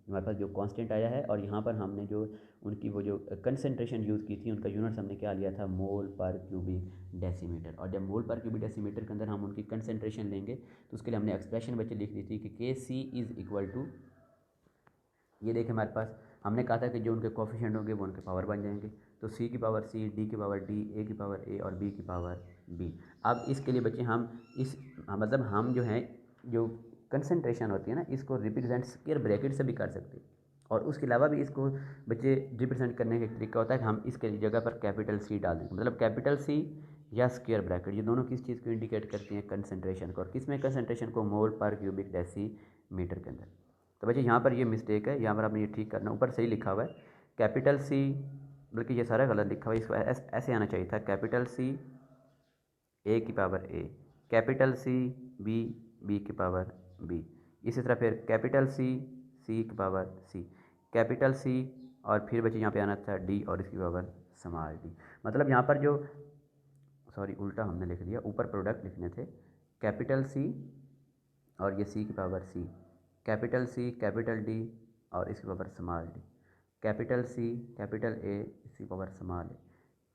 हमारे पास जो कांस्टेंट आया है, और यहाँ पर हमने जो उनकी वो जो कंसंट्रेशन यूज़ की थी, उनका यूनिट्स हमने क्या लिया था, मोल पर क्यूबिक डेसीमीटर। और जब मोल पर क्यूबिक डेसीमीटर के अंदर हम उनकी कंसंट्रेशन लेंगे तो उसके लिए हमने एक्सप्रेशन बच्चे लिख दी थी कि के सी इज़ इक्वल टू, ये देखें हमारे पास हमने कहा था कि जो उनके कोफिशिएंट होंगे वो उनके पावर बन जाएंगे, तो सी की पावर सी, डी की पावर डी, ए की पावर ए और बी की पावर बी। अब इसके लिए बच्चे हम इस मतलब हम जो हैं जो कंसंट्रेशन होती है ना, इसको रिप्रेजेंट स्क्वायर ब्रैकेट से भी कर सकते हैं, और उसके अलावा भी इसको बच्चे रिप्रेजेंट करने का एक तरीका होता है कि हम इसके जगह पर कैपिटल सी डाल दें, मतलब कैपिटल सी या स्क्वायर ब्रैकेट, ये दोनों किस चीज़ को इंडिकेट करती हैं, कंसंट्रेशन को। और किस में कंसंट्रेशन को, मोल पर क्यूबिक डेसीमीटर के अंदर। तो बच्चे यहाँ पर ये मिस्टेक है, यहाँ पर आपने ये ठीक करना, ऊपर सही लिखा हुआ है कैपिटल सी, बल्कि ये सारा गलत लिखा हुआ है, इसको ऐसे आना चाहिए था, कैपिटल सी ए की पावर ए, कैपिटल सी बी, बी की पावर बी, इसी तरह फिर कैपिटल सी, सी की पावर सी, कैपिटल सी, और फिर बच्चे यहाँ पे आना था डी और इसकी पावर स्मॉल डी। मतलब यहाँ पर जो सॉरी उल्टा हमने लिख दिया, ऊपर प्रोडक्ट लिखने थे, कैपिटल सी और ये सी की power C, capital C, capital D और इसकी power small d, capital C, capital A, इसकी power small a,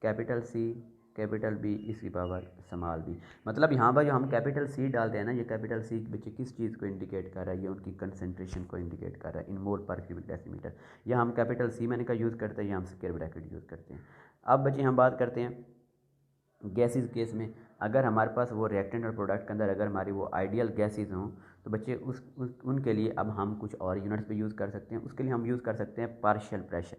capital C, capital B, इसकी पावर स्मॉल बी। मतलब यहाँ पर जो हम कैपिटल सी डालते हैं ना, ये कैपिटल सी बच्चे किस चीज़ को इंडिकेट कर रहा है, ये उनकी कंसंट्रेशन को इंडिकेट कर रहा है इन मोल पर क्यूबिक डेसीमीटर। या हम कैपिटल सी मैंने का यूज़ करते हैं या हम स्क्वायर ब्रैकेट यूज़ करते हैं। अब बच्चे हम बात करते हैं गैसेस केस में, अगर हमारे पास वो रिएक्टेंट और प्रोडक्ट के अंदर अगर हमारी वो आइडियल गैसेस हों तो बच्चे उनके लिए अब हम कुछ और यूनिट्स पे यूज़ कर सकते हैं। उसके लिए हम यूज़ कर सकते हैं पार्शियल प्रेशर।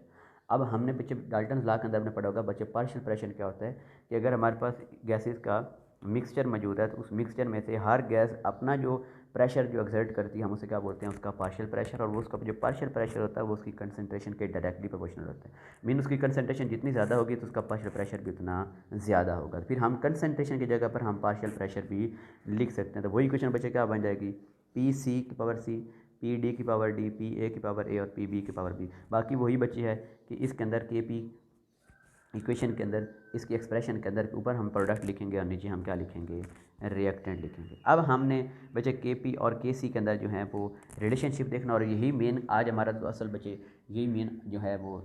अब हमने बच्चे डाल्टन्स लॉ के अंदर हमने पढ़ा होगा बच्चे, पार्शियल प्रेशर क्या होता है कि अगर हमारे पास गैसेस का मिक्सचर मौजूद है तो उस मिक्सचर में से हर गैस अपना जो प्रेशर जो एक्सर्ट करती है हम उसे क्या बोलते हैं, उसका पार्शियल प्रेशर। और वो उसका जो पार्शियल प्रेशर होता है वो उसकी कंसंट्रेशन के डायरेक्टली प्रोपोर्शनल होता है। मीन उसकी कंसंट्रेशन जितनी ज़्यादा होगी तो उसका पार्शियल प्रेशर भी उतना ज़्यादा होगा। फिर हम कंसंट्रेशन की जगह पर हम पार्शियल प्रेशर भी लिख सकते हैं। तो वही क्वेश्चन बच्चे क्या बन जाएगी, पी सी की पावर सी, पी डी की पावर डी, पी ए की पावर ए और पी बी की पावर बी। बाकी वही बची है कि इसके अंदर के पी इक्वेशन के अंदर इसकी एक्सप्रेशन के अंदर ऊपर हम प्रोडक्ट लिखेंगे और नीचे हम क्या लिखेंगे, रिएक्टेंट लिखेंगे। अब हमने बच्चे के पी और के सी के अंदर जो है वो रिलेशनशिप देखना, और यही मेन आज हमारा तो असल बच्चे यही मेन जो है वो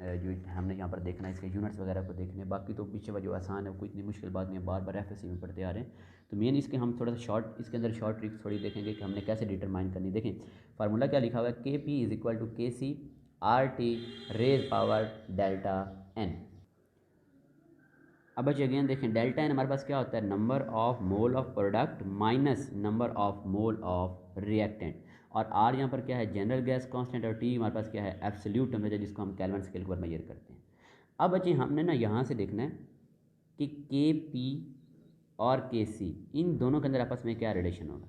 जो हमने यहाँ पर देखना है, इसके यूनिट्स वगैरह को देखने। बाकी तो पीछे जो आसान है कोई इतनी मुश्किल बात नहीं है, बार बार एफएससी में पढ़ते आ रहे हैं। तो मेन इसके हम थोड़ा सा शॉर्ट इसके अंदर शॉर्ट ट्रिक्स थोड़ी देखेंगे कि हमने कैसे डिटरमाइन करनी। देखें फार्मूला क्या लिखा हुआ है, के p is equal to K c R T raise power delta n. अब बच्चे अगेन देखें डेल्टा एन हमारे पास क्या होता है, number of mole of product minus number of mole of reactant. और आर यहाँ पर क्या है, जनरल गैस कांस्टेंट, और टी हमारे पास क्या है, एब्सोल्यूट टेम्परेचर, जिसको हम केल्विन स्केल पर मेजर करते हैं। अब बच्चे हमने ना यहाँ से देखना है कि के पी और के सी इन दोनों के अंदर आपस में क्या रिलेशन होगा,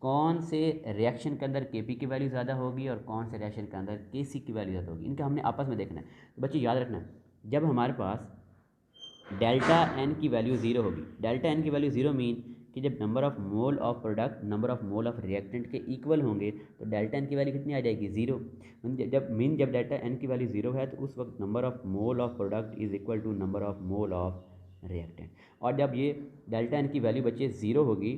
कौन से रिएक्शन के अंदर के पी की वैल्यू ज़्यादा होगी और कौन से रिएक्शन के अंदर के सी की वैल्यू ज़्यादा होगी, इनका हमने आपस में देखना है। तो बच्चे याद रखना है, जब हमारे पास डेल्टा एन की वैल्यू ज़ीरो होगी, डेल्टा एन की वैल्यू ज़ीरो मीन कि जब number of mole of product number of mole of reactant के इक्वल होंगे तो डेल्टा एन की वैल्यू कितनी आ जाएगी, ज़ीरो। जब डेल्टा एन की वैल्यू ज़ीरो है तो उस वक्त number of mole of product is equal to number of mole of reactant. और जब ये डेल्टा एन की वैल्यू बच्चे ज़ीरो होगी,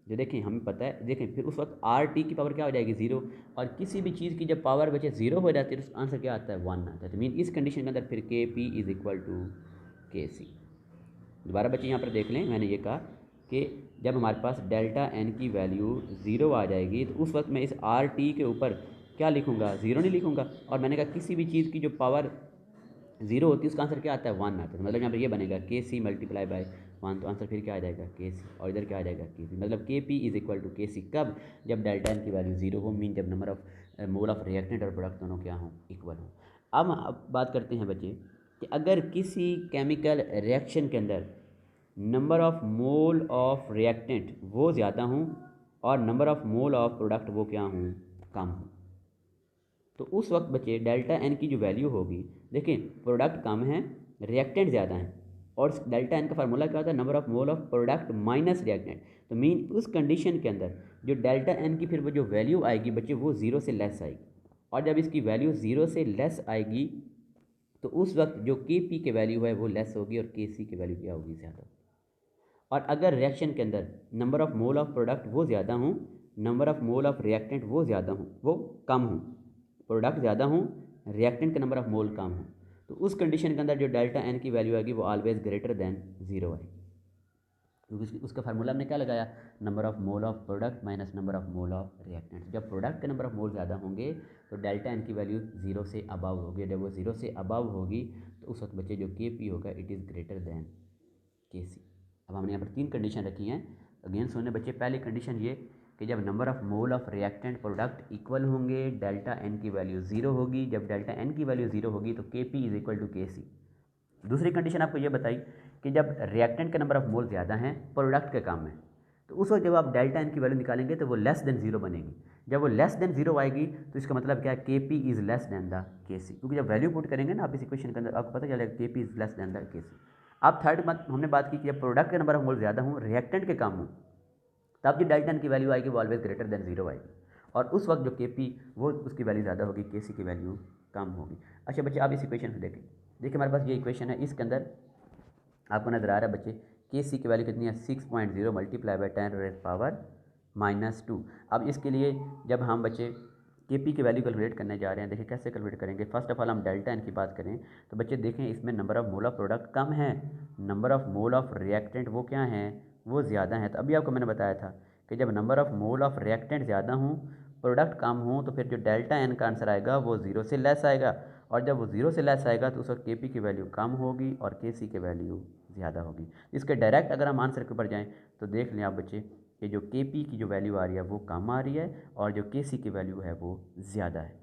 जो देखें हमें पता है, देखें फिर उस वक्त आर टी की पावर क्या हो जाएगी, ज़ीरो। और किसी भी चीज़ की जब पावर बच्चे ज़ीरो हो जाती है तो आंसर क्या आता है, वन आता है। तो मीन इस कंडीशन के अंदर फिर के p is equal to K सी। दोबारा बच्चे यहाँ पर देख लें, मैंने ये कहा कि जब हमारे पास डेल्टा एन की वैल्यू ज़ीरो आ जाएगी तो उस वक्त मैं इस आर टी के ऊपर क्या लिखूँगा, ज़ीरो नहीं लिखूँगा। और मैंने कहा किसी भी चीज़ की जो पावर ज़ीरो होती है उसका आंसर क्या आता है, वन आता है। मतलब यहाँ पर ये बनेगा के सी मल्टीप्लाई बाय वन, तो आंसर फिर क्या आ जाएगा, के सी। और इधर क्या आ जाएगा, के पी। मतलब के p is equal to K सी कब, जब डेल्टा एन की वैल्यू ज़ीरो हो, मीन जब number of mole of reactant और प्रोडक्ट दोनों क्या हों, इक्वल हों। अब बात करते हैं बच्चे कि अगर किसी केमिकल रिएक्शन के अंदर number of mole of reactant वो ज़्यादा हों और number of mole of product वो क्या हूँ, कम हूँ। तो उस वक्त बच्चे डेल्टा एन की जो वैल्यू होगी, देखिए प्रोडक्ट कम है, रिएक्टेंट ज़्यादा है, और डेल्टा एन का फार्मूला क्या होता है, number of mole of product minus reactant. तो मीन उस कंडीशन के अंदर जो डेल्टा एन की फिर वो जो वैल्यू आएगी बच्चे वो ज़ीरो से लेस आएगी, और जब इसकी वैल्यू ज़ीरो से लेस आएगी तो उस वक्त जो के पी की वैल्यू है वो लेस होगी और के सी की वैल्यू क्या होगी, ज़्यादा। और अगर रिएक्शन के अंदर number of mole of product वो ज़्यादा हूँ, number of mole of reactant वो ज़्यादा हूँ, वो कम हूँ, प्रोडक्ट ज़्यादा हूँ, रिएक्टेंट का नंबर ऑफ मोल कम हूँ, तो उस कंडीशन के अंदर जो डेल्टा एन की वैल्यू आएगी वो ऑलवेज ग्रेटर देन ज़ीरो आएगी, क्योंकि उसका फार्मूला हमने क्या लगाया, number of mole of product minus number of mole of reactant. जब प्रोडक्ट के नंबर ऑफ मोल ज़्यादा होंगे तो डेल्टा एन की वैल्यू ज़ीरो से अबव होगी, जब वो ज़ीरो से अबव होगी तो उस वक्त बच्चे जो के पी होगा इट इज़ ग्रेटर देन के सी। अब हमने यहाँ पर तीन कंडीशन रखी हैं, अगेन सुनने बच्चे। पहली कंडीशन ये कि जब number of mole of reactant product equal होंगे डेल्टा एन की वैल्यू ज़ीरो होगी, जब डेल्टा एन की वैल्यू ज़ीरो होगी तो के p is equal to K सी। दूसरी कंडीशन आपको ये बताई कि जब रिएक्टेंट के नंबर ऑफ मोल ज़्यादा हैं, प्रोडक्ट के कम है, तो उस वक्त जब आप डेल्टा एन की वैल्यू निकालेंगे तो वो लेस देन ज़ीरो बनेगी। जब वो लेस देन ज़ीरो आएगी तो इसका मतलब क्या है, के p is less than the के सी, क्योंकि जब वैल्यू पुट करेंगे ना आप इस इक्वेशन के अंदर आपको पता चलेगा के p is less than the के सी। अब थर्ड बात हमने बात की कि जब प्रोडक्ट के नंबर ऑफ मोल ज़्यादा हूँ, रिएक्टेंट के कम हूँ, तब जो डेल्टा एन की वैल्यू आएगी वो ऑलवेज ग्रेटर देन ज़ीरो आएगी, और उस वक्त जो के पी वो उसकी वैल्यू ज़्यादा होगी, के सी की वैल्यू कम होगी। अच्छा बच्चे आप इस इक्वेशन को देखें, देखिए हमारे पास ये इक्वेशन है, इसके अंदर आपको नजर आ रहा है बच्चे के सी की वैल्यू कितनी है, 6.0 मल्टीप्लाई बाई 10⁻⁻²। अब इसके लिए जब हम बच्चे के पी की वैल्यू कैलकुलेट करने जा रहे हैं, देखिए कैसे कैलकुलेट करेंगे। फर्स्ट ऑफ ऑल हम डेल्टा एन की बात करें तो बच्चे देखें इसमें number of mole of product कम है, number of mole of reactant वो क्या है, वो ज़्यादा है। तो अभी आपको मैंने बताया था कि जब number of mole of reactant ज़्यादा हूँ, प्रोडक्ट कम हूँ, तो फिर जो डेल्टा एन का आंसर आएगा वो ज़ीरो से लेस आएगा, और जब वो ज़ीरो से लेस आएगा तो उस वक्त के पी की वैल्यू कम होगी और के सी की वैल्यू ज़्यादा होगी। इसके डायरेक्ट अगर हम आंसर के ऊपर जाएँ तो देख लें आप बच्चे कि जो के पी की जो वैल्यू आ रही है वो कम आ रही है और जो के सी की वैल्यू है वो ज़्यादा है।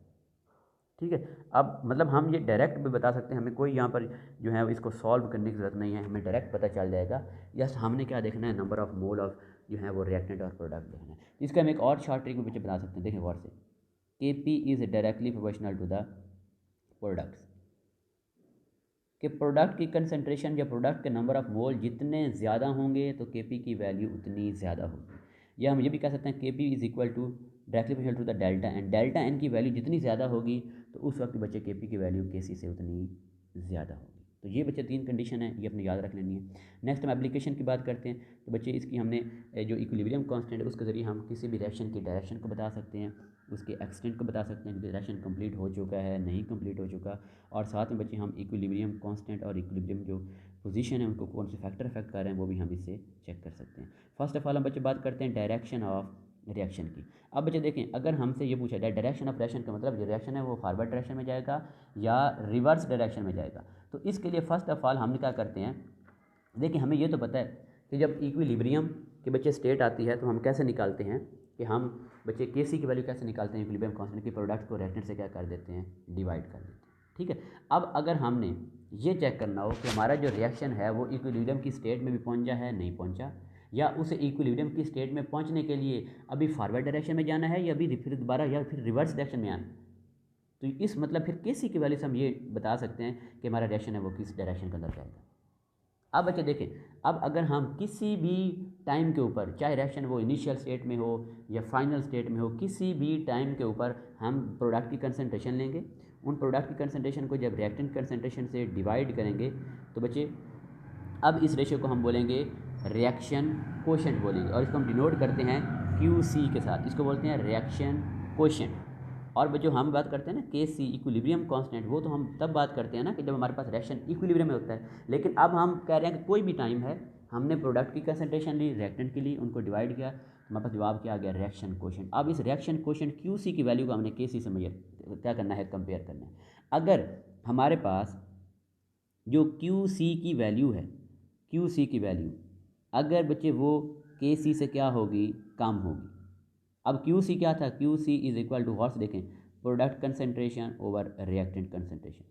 ठीक है, अब मतलब हम ये डायरेक्ट भी बता सकते हैं, हमें कोई यहाँ पर जो है इसको सॉल्व करने की ज़रूरत नहीं है, हमें डायरेक्ट पता चल जाएगा। यस, हमने क्या देखना है, नंबर ऑफ मोल ऑफ जो है वो रिएक्टेंट और प्रोडक्ट देखना है। इसका हम एक और शॉर्ट ट्रिक में बच्चे बता सकते हैं, देखें गौर से, K p is directly proportional to the products, कि प्रोडक्ट की कंसंट्रेशन या प्रोडक्ट के नंबर ऑफ मोल जितने ज़्यादा होंगे तो के पी की वैल्यू उतनी ज़्यादा होगी। या हम ये भी कह सकते हैं K p is equal to directly proportional to the delta n, delta n की वैल्यू जितनी ज़्यादा होगी तो उस वक्त बच्चे के पी की वैल्यू के सी से उतनी ज़्यादा होगी। तो ये बच्चे तीन कंडीशन है, ये अपने याद रख लेनी है। नेक्स्ट हम एप्लीकेशन की बात करते हैं, तो बच्चे इसकी हमने जो इक्विलिब्रियम कांस्टेंट है उसके ज़रिए हम किसी भी रिएक्शन की डायरेक्शन को बता सकते हैं, उसके एक्सटेंट को बता सकते हैं कि रिएक्शन कंप्लीट हो चुका है नहीं कंप्लीट हो चुका, और साथ में बच्चे हम इक्विलिब्रियम कांस्टेंट और इक्विलिब्रियम जो पोजीशन है उनको कौन से फैक्टर अफेक्ट कर रहे हैं वो भी हम इससे चेक कर सकते हैं। फर्स्ट ऑफ ऑल हम बच्चे बात करते हैं डायरेक्शन ऑफ रिएक्शन की। अब बच्चे देखें, अगर हमसे ये पूछा जाए डायरेक्शन ऑफ रिएक्शन का मतलब जो रिएक्शन है वो फॉरवर्ड डायरेक्शन में जाएगा या रिवर्स डायरेक्शन में जाएगा, तो इसके लिए फ़र्स्ट ऑफ ऑल हम क्या करते हैं, देखिए हमें ये तो पता है कि जब इक्विलिब्रियम के बच्चे स्टेट आती है तो हम कैसे निकालते हैं कि हम बच्चे के सी की वैल्यू कैसे निकालते हैं, इक्विलिब्रियम कांस्टेंट की प्रोडक्ट को रिएक्टेंट से क्या कर देते हैं, डिवाइड कर देते हैं। ठीक है, अब अगर हमने ये चेक करना हो कि हमारा जो रिएक्शन है वो इक्विलिब्रियम की स्टेट में भी पहुंचा है नहीं पहुंचा, या उसे इक्विलिब्रियम की स्टेट में पहुंचने के लिए अभी फॉरवर्ड डायरेक्शन में जाना है या अभी फिर दोबारा या फिर रिवर्स डायरेक्शन में आना, तो इस मतलब फिर के सी की वैल्यू से हम ये बता सकते हैं कि हमारा रिएक्शन है वो किस डायरेक्शन के अंदर जाएगा। अब बच्चे देखें, अब अगर हम किसी भी टाइम के ऊपर, चाहे रिएक्शन वो इनिशियल स्टेट में हो या फाइनल स्टेट में हो, किसी भी टाइम के ऊपर हम प्रोडक्ट की कंसंट्रेशन लेंगे, उन प्रोडक्ट की कंसंट्रेशन को जब रिएक्टेंट कंसंट्रेशन से डिवाइड करेंगे तो बच्चे अब इस रेशियो को हम बोलेंगे रिएक्शन कोशेंट बोलेंगे, और इसको हम डिनोट करते हैं क्यू सी के साथ, इसको बोलते हैं रिएक्शन कोशेंट। और जो हम बात करते हैं ना के सी इक्विलिब्रियम कांस्टेंट, वो तो हम तब बात करते हैं ना कि जब हमारे पास रिएक्शन इक्विलिब्रियम में होता है, लेकिन अब हम कह रहे हैं कि कोई भी टाइम है, हमने प्रोडक्ट की कंसंट्रेशन ली, रिएक्टेंट की ली, उनको डिवाइड किया, हमारे पास जवाब क्या आ गया, रिएक्शन कोशेंट। अब इस रिएक्शन कोशेंट क्यू सी की वैल्यू को हमने के सी से मेजर क्या करना है, कंपेयर करना है। अगर हमारे पास जो क्यू सी की वैल्यू है, क्यू सी की वैल्यू अगर बच्चे वो के सी से क्या होगी, कम होगी। अब क्यू सी क्या था, Q C is equal to what's, देखें product concentration over reactant concentration.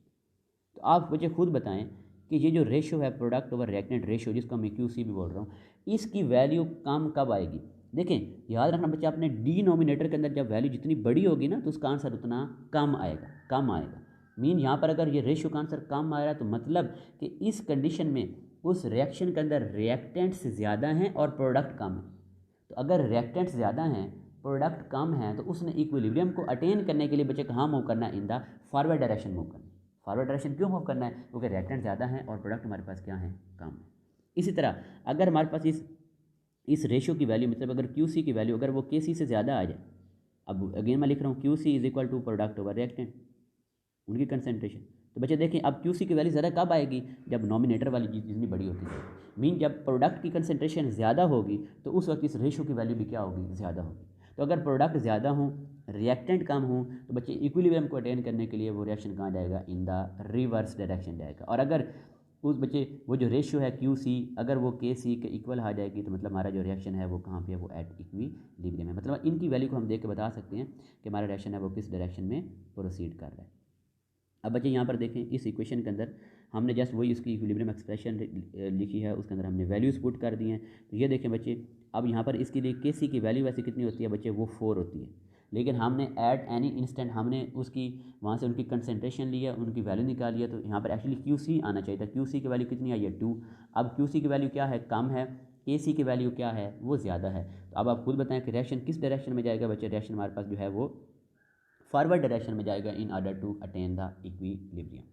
तो आप मुझे खुद बताएं कि ये जो रेशो है प्रोडक्ट ओवर रिएक्टेंट रेशो, जिसको मैं क्यू सी भी बोल रहा हूँ, इसकी वैल्यू कम कब आएगी, देखें याद रखना बच्चे, आपने डिनोमिनेटर के अंदर जब वैल्यू जितनी बड़ी होगी ना तो उसका आंसर उतना कम आएगा। मीन यहाँ पर अगर ये रेशियो का आंसर कम आ रहा है तो मतलब कि इस कंडीशन में उस रिएक्शन के अंदर रिएक्टेंट्स ज़्यादा हैं और प्रोडक्ट कम है। तो अगर रिएक्टेंट्स ज़्यादा हैं प्रोडक्ट कम है तो उसने इक्विलिब्रियम को अटेन करने के लिए बच्चे कहाँ मूव करना है, in the forward direction move करना है। फॉरवर्ड डायरेक्शन क्यों मूव करना है, क्योंकि रिएक्टेंट ज़्यादा है और प्रोडक्ट हमारे पास क्या है, कम है। इसी तरह अगर हमारे पास इस रेशियो की वैल्यू मतलब अगर क्यू सी की वैल्यू अगर वो के सी से ज़्यादा आ जाए, अब अगेन मैं लिख रहा हूँ Q C is equal to product over reactant, उनकी कंसेंट्रेशन। तो बच्चे देखें अब क्यू सी की वैल्यू ज़्यादा कब आएगी, जब नॉमिनेटर वाली चीज़ जितनी बड़ी होती है। मीन जब प्रोडक्ट की कंसेंट्रेशन ज़्यादा होगी तो उस वक्त इस रेशियो की वैल्यू भी क्या होगी, ज़्यादा होगी। तो अगर प्रोडक्ट ज़्यादा हो रिएक्टेंट कम हो तो बच्चे इक्विलिब्रियम को अटेन करने के लिए वो रिएक्शन कहाँ जाएगा, इन द रिवर्स डायरेक्शन जाएगा। और अगर उस बच्चे वो जो रेशियो है क्यू सी अगर वो के सी के इक्वल आ जाएगी तो मतलब हमारा जो रिएक्शन है वो कहाँ पे है, वो एट इक्विलिब्रियम है। मतलब इनकी वैल्यू को हम देख के बता सकते हैं कि हमारा रिएक्शन है वो किस डायरेक्शन में प्रोसीड कर रहा है। अब बच्चे यहाँ पर देखें इस इक्वेशन के अंदर हमने जस्ट वही उसकी इक्विलिब्रियम एक्सप्रेशन लिखी है, उसके अंदर हमने वैल्यूज़ पुट कर दी हैं। तो ये देखें बच्चे अब यहाँ पर इसके लिए के सी की वैल्यू वैसे कितनी होती है बच्चे, वो 4 होती है। लेकिन हमने एट एनी इंस्टेंट हमने उसकी वहाँ से उनकी कंसेंट्रेशन ली है, उनकी वैल्यू निकाली है। तो यहाँ पर एक्चुअली क्यू सी आना चाहिए था, क्यू सी की वैल्यू कितनी आई है 2। अब क्यू सी की वैल्यू क्या है, कम है, के सी की वैल्यू क्या है, वो ज़्यादा है। तो अब आप खुद बताएं कि रिएक्शन किस डायरेक्शन में जाएगा बच्चे, रिएक्शन हमारे पास जो है वो फॉरवर्ड डायरेक्शन में जाएगा in order to attain the equilibrium.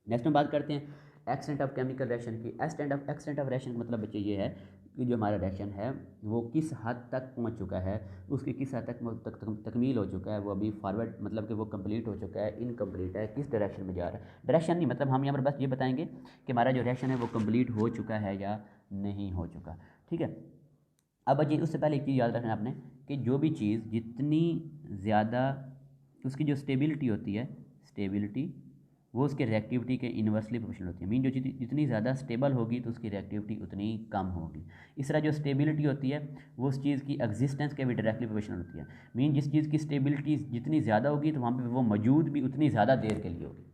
Next हम बात करते हैं एक्सटेंट ऑफ केमिकल रिएक्शन की। एक्सटेंट ऑफ रिएक्शन का मतलब बच्चे ये है कि जो हमारा रिएक्शन है वो किस हद तक पहुंच चुका है, उसकी किस हद तक तकमील हो चुका है, वो अभी फॉरवर्ड मतलब कि वो कंप्लीट हो चुका है, इनकम्प्लीट है, किस डायरेक्शन में जा रहा है। डायरेक्शन नहीं मतलब हम यहाँ पर बस ये बताएंगे कि हमारा जो रिएक्शन है वो कंप्लीट हो चुका है या नहीं हो चुका। ठीक है। अब बच्चे उससे पहले एक चीज़ याद रखना आपने कि जो भी चीज़ जितनी ज़्यादा उसकी जो स्टेबिलिटी होती है, स्टेबिलिटी वो उसके रिएक्टिविटी के इन्वर्सली प्रोपोर्शनल होती है। मीन जो जितनी ज़्यादा स्टेबल होगी तो उसकी रिएक्टिविटी उतनी कम होगी। इस तरह जो स्टेबिलिटी होती है वो उस चीज़ की एग्जिस्टेंस के भी डायरेक्टली प्रोपोर्शनल होती है। मीन जिस चीज़ की स्टेबिलिटी जितनी ज़्यादा होगी तो वहाँ पर वो मौजूद भी उतनी ज़्यादा देर के लिए होगी।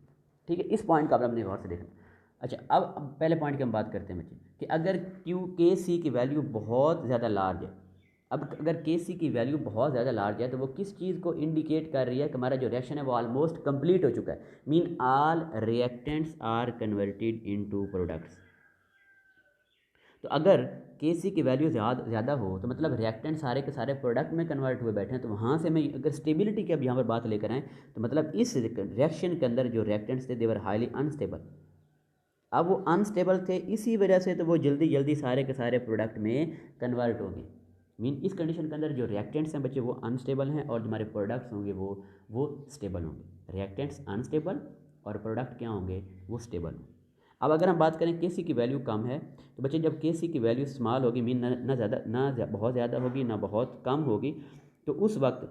ठीक है, इस पॉइंट का अपने गौर से देखना। अच्छा अब पहले पॉइंट की हम बात करते हैं बच्चे कि अगर क्यू के सी की वैल्यू बहुत ज़्यादा लार्ज है, अब अगर के सी की वैल्यू बहुत ज़्यादा लार्ज है तो वो किस चीज़ को इंडिकेट कर रही है कि हमारा जो रिएक्शन है वो ऑलमोस्ट कंप्लीट हो चुका है। Mean all reactants are converted into products. तो अगर के सी की वैल्यू ज़्यादा हो तो मतलब रिएक्टेंट सारे के सारे प्रोडक्ट में कन्वर्ट हुए बैठे हैं। तो वहाँ से मैं अगर स्टेबिलिटी की अब यहाँ पर बात लेकर आएँ तो मतलब इस रिएक्शन के अंदर जो रिएक्टेंट्स थे दे वर हाईली अनस्टेबल। अब वो अनस्टेबल थे इसी वजह से तो वो जल्दी जल्दी सारे के सारे प्रोडक्ट में कन्वर्ट होंगे। मीन इस कंडीशन के अंदर जो रिएक्टेंट्स हैं बच्चे वो अनस्टेबल हैं और जो हमारे प्रोडक्ट्स होंगे वो स्टेबल होंगे। रिएक्टेंट्स अनस्टेबल और प्रोडक्ट क्या होंगे, वो स्टेबल होंगे। अब अगर हम बात करें के सी की वैल्यू कम है तो बच्चे जब के सी की वैल्यू स्मॉल होगी, मीन ना बहुत ज़्यादा होगी ना बहुत कम होगी, तो उस वक्त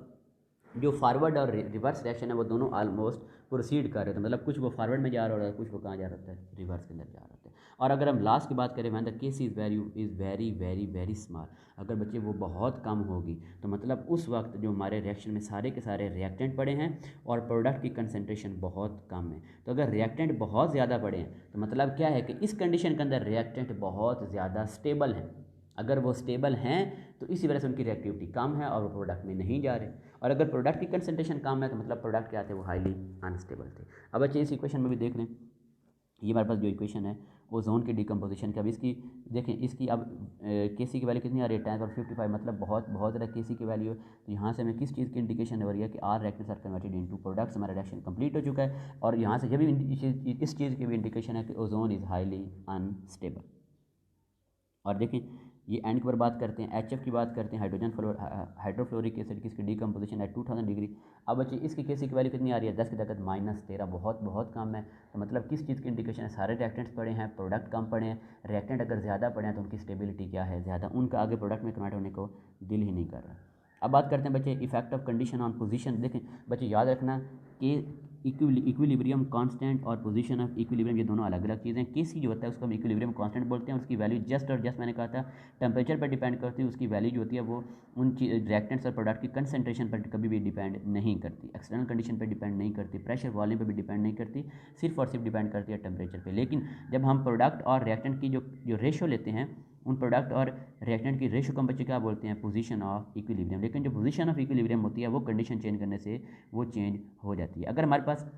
जो फॉरवर्ड और रिवर्स रिएक्शन है वो दोनों ऑलमोस्ट प्रोसीड कर रहे थे। मतलब कुछ वो फॉरवर्ड में जा रहा होता है, कुछ वो कहाँ जा रहा होता है, रिवर्स के अंदर जा रहा होता है। और अगर हम लास्ट की बात करें, the case is value is very very very small, अगर बच्चे वो बहुत कम होगी तो मतलब उस वक्त जो हमारे रिएक्शन में सारे के सारे रिएक्टेंट पड़े हैं और प्रोडक्ट की कंसनट्रेशन बहुत कम है। तो अगर रिएक्टेंट बहुत ज़्यादा पड़े हैं तो मतलब क्या है कि इस कंडीशन के अंदर रिएक्टेंट बहुत ज़्यादा स्टेबल हैं। अगर वो स्टेबल हैं तो इसी वजह से उनकी रिएक्टिविटी कम है और वो प्रोडक्ट में नहीं जा रहे। और अगर प्रोडक्ट की कंसंट्रेशन कम है तो मतलब प्रोडक्ट क्या थे, वो हाईली अनस्टेबल थे। अब अच्छे इस इक्वेशन में भी देख लें, ये हमारे पास जो इक्वेशन है ओजोन की डिकम्पोजिशन की। अब इसकी देखें, इसकी अब के सी की वैल्यू कितनी आ रही है, 10^55, मतलब बहुत बहुत ज़्यादा के सी की वैल्यू है। तो यहाँ से हमें किस चीज़ की इंडिकेशन हो रही है कि are reactants are converted into products, हमारा रिएक्शन कंप्लीट हो चुका है। और यहाँ से ये भी इस चीज़ की भी इंडिकेशन है कि ओजोन इज़ हाईली अनस्टेबल। और देखें ये एंड पर बात करते हैं, एच एफ की बात करते हैं, हाइड्रोफ्लोरिक एसिड की इसकी डिकम्पोजिशन है 2000 डिग्री। अब बच्चे इसकी के सी की वैल्यू कितनी आ रही है, 10 की ताकत -13, बहुत बहुत कम है। तो मतलब किस चीज़ की इंडिकेशन है, सारे रिएक्टेंट्स पड़े हैं, प्रोडक्ट कम पड़े हैं। रिएक्टेंट अगर ज़्यादा पड़े हैं तो उनकी स्टेबिलिटी क्या है, ज़्यादा, उनका आगे प्रोडक्ट में कन्वर्ट होने को दिल ही नहीं कर रहा। अब बात करते हैं बच्चे effect of condition on position. देखें बच्चे याद रखना कि इक्विलिब्रियम कांस्टेंट और पोजीशन ऑफ इक्विलिब्रियम ये दोनों अलग अलग चीज़ें। के सी जो होता है उसको हम इक्विलिब्रियम कांस्टेंट बोलते हैं, उसकी वैल्यू जस्ट और जस्ट मैंने कहा था टेम्परेचर पर डिपेंड करती है। उसकी वैल्यू जो होती है वो उन रिएक्टेंट्स और प्रोडक्ट की कंसंट्रेशन पर कभी भी डिपेंड नहीं करती, एक्सटर्नल कंडीशन पर डिपेंड नहीं करती, प्रेशर वॉल्यूम पर भी डिपेंड नहीं करती, सिर्फ और सिर्फ डिपेंड करती है टेम्परेचर पर। लेकिन जब हम प्रोडक्ट और रिएक्टेंट की जो रेशो लेते हैं उन प्रोडक्ट और रिएक्टेंट की रेशो को हम बच्चे क्या बोलते हैं, पोजीशन ऑफ इक्विलिब्रियम। लेकिन जो पोजीशन ऑफ इक्विलिब्रियम होती है वो कंडीशन चेंज करने से वो चेंज हो जाती है। अगर हमारे पास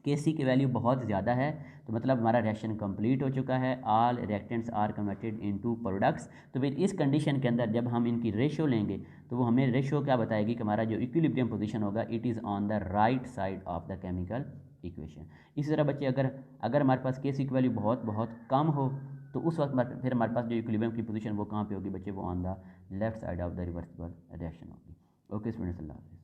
Kc की वैल्यू बहुत ज़्यादा है तो मतलब हमारा रिएक्शन कंप्लीट हो चुका है, all reactants are converted into products. तो फिर इस कंडीशन के अंदर जब हम इनकी रेशो लेंगे तो वो हमें रेशो क्या बताएगी कि हमारा जो इक्विलिब्रियम पोजीशन होगा it is on the right side of the chemical equation. इसी तरह बच्चे अगर हमारे पास Kc की वैल्यू बहुत कम हो तो उस वक्त फिर हमारे पास जो इक्विलिब्रियम की पोजीशन वो कहाँ पे होगी बच्चे, वो on the left side of the reversible reaction होगी। ओके स्टूडेंट्स, अल्लाह हाफ़िज़।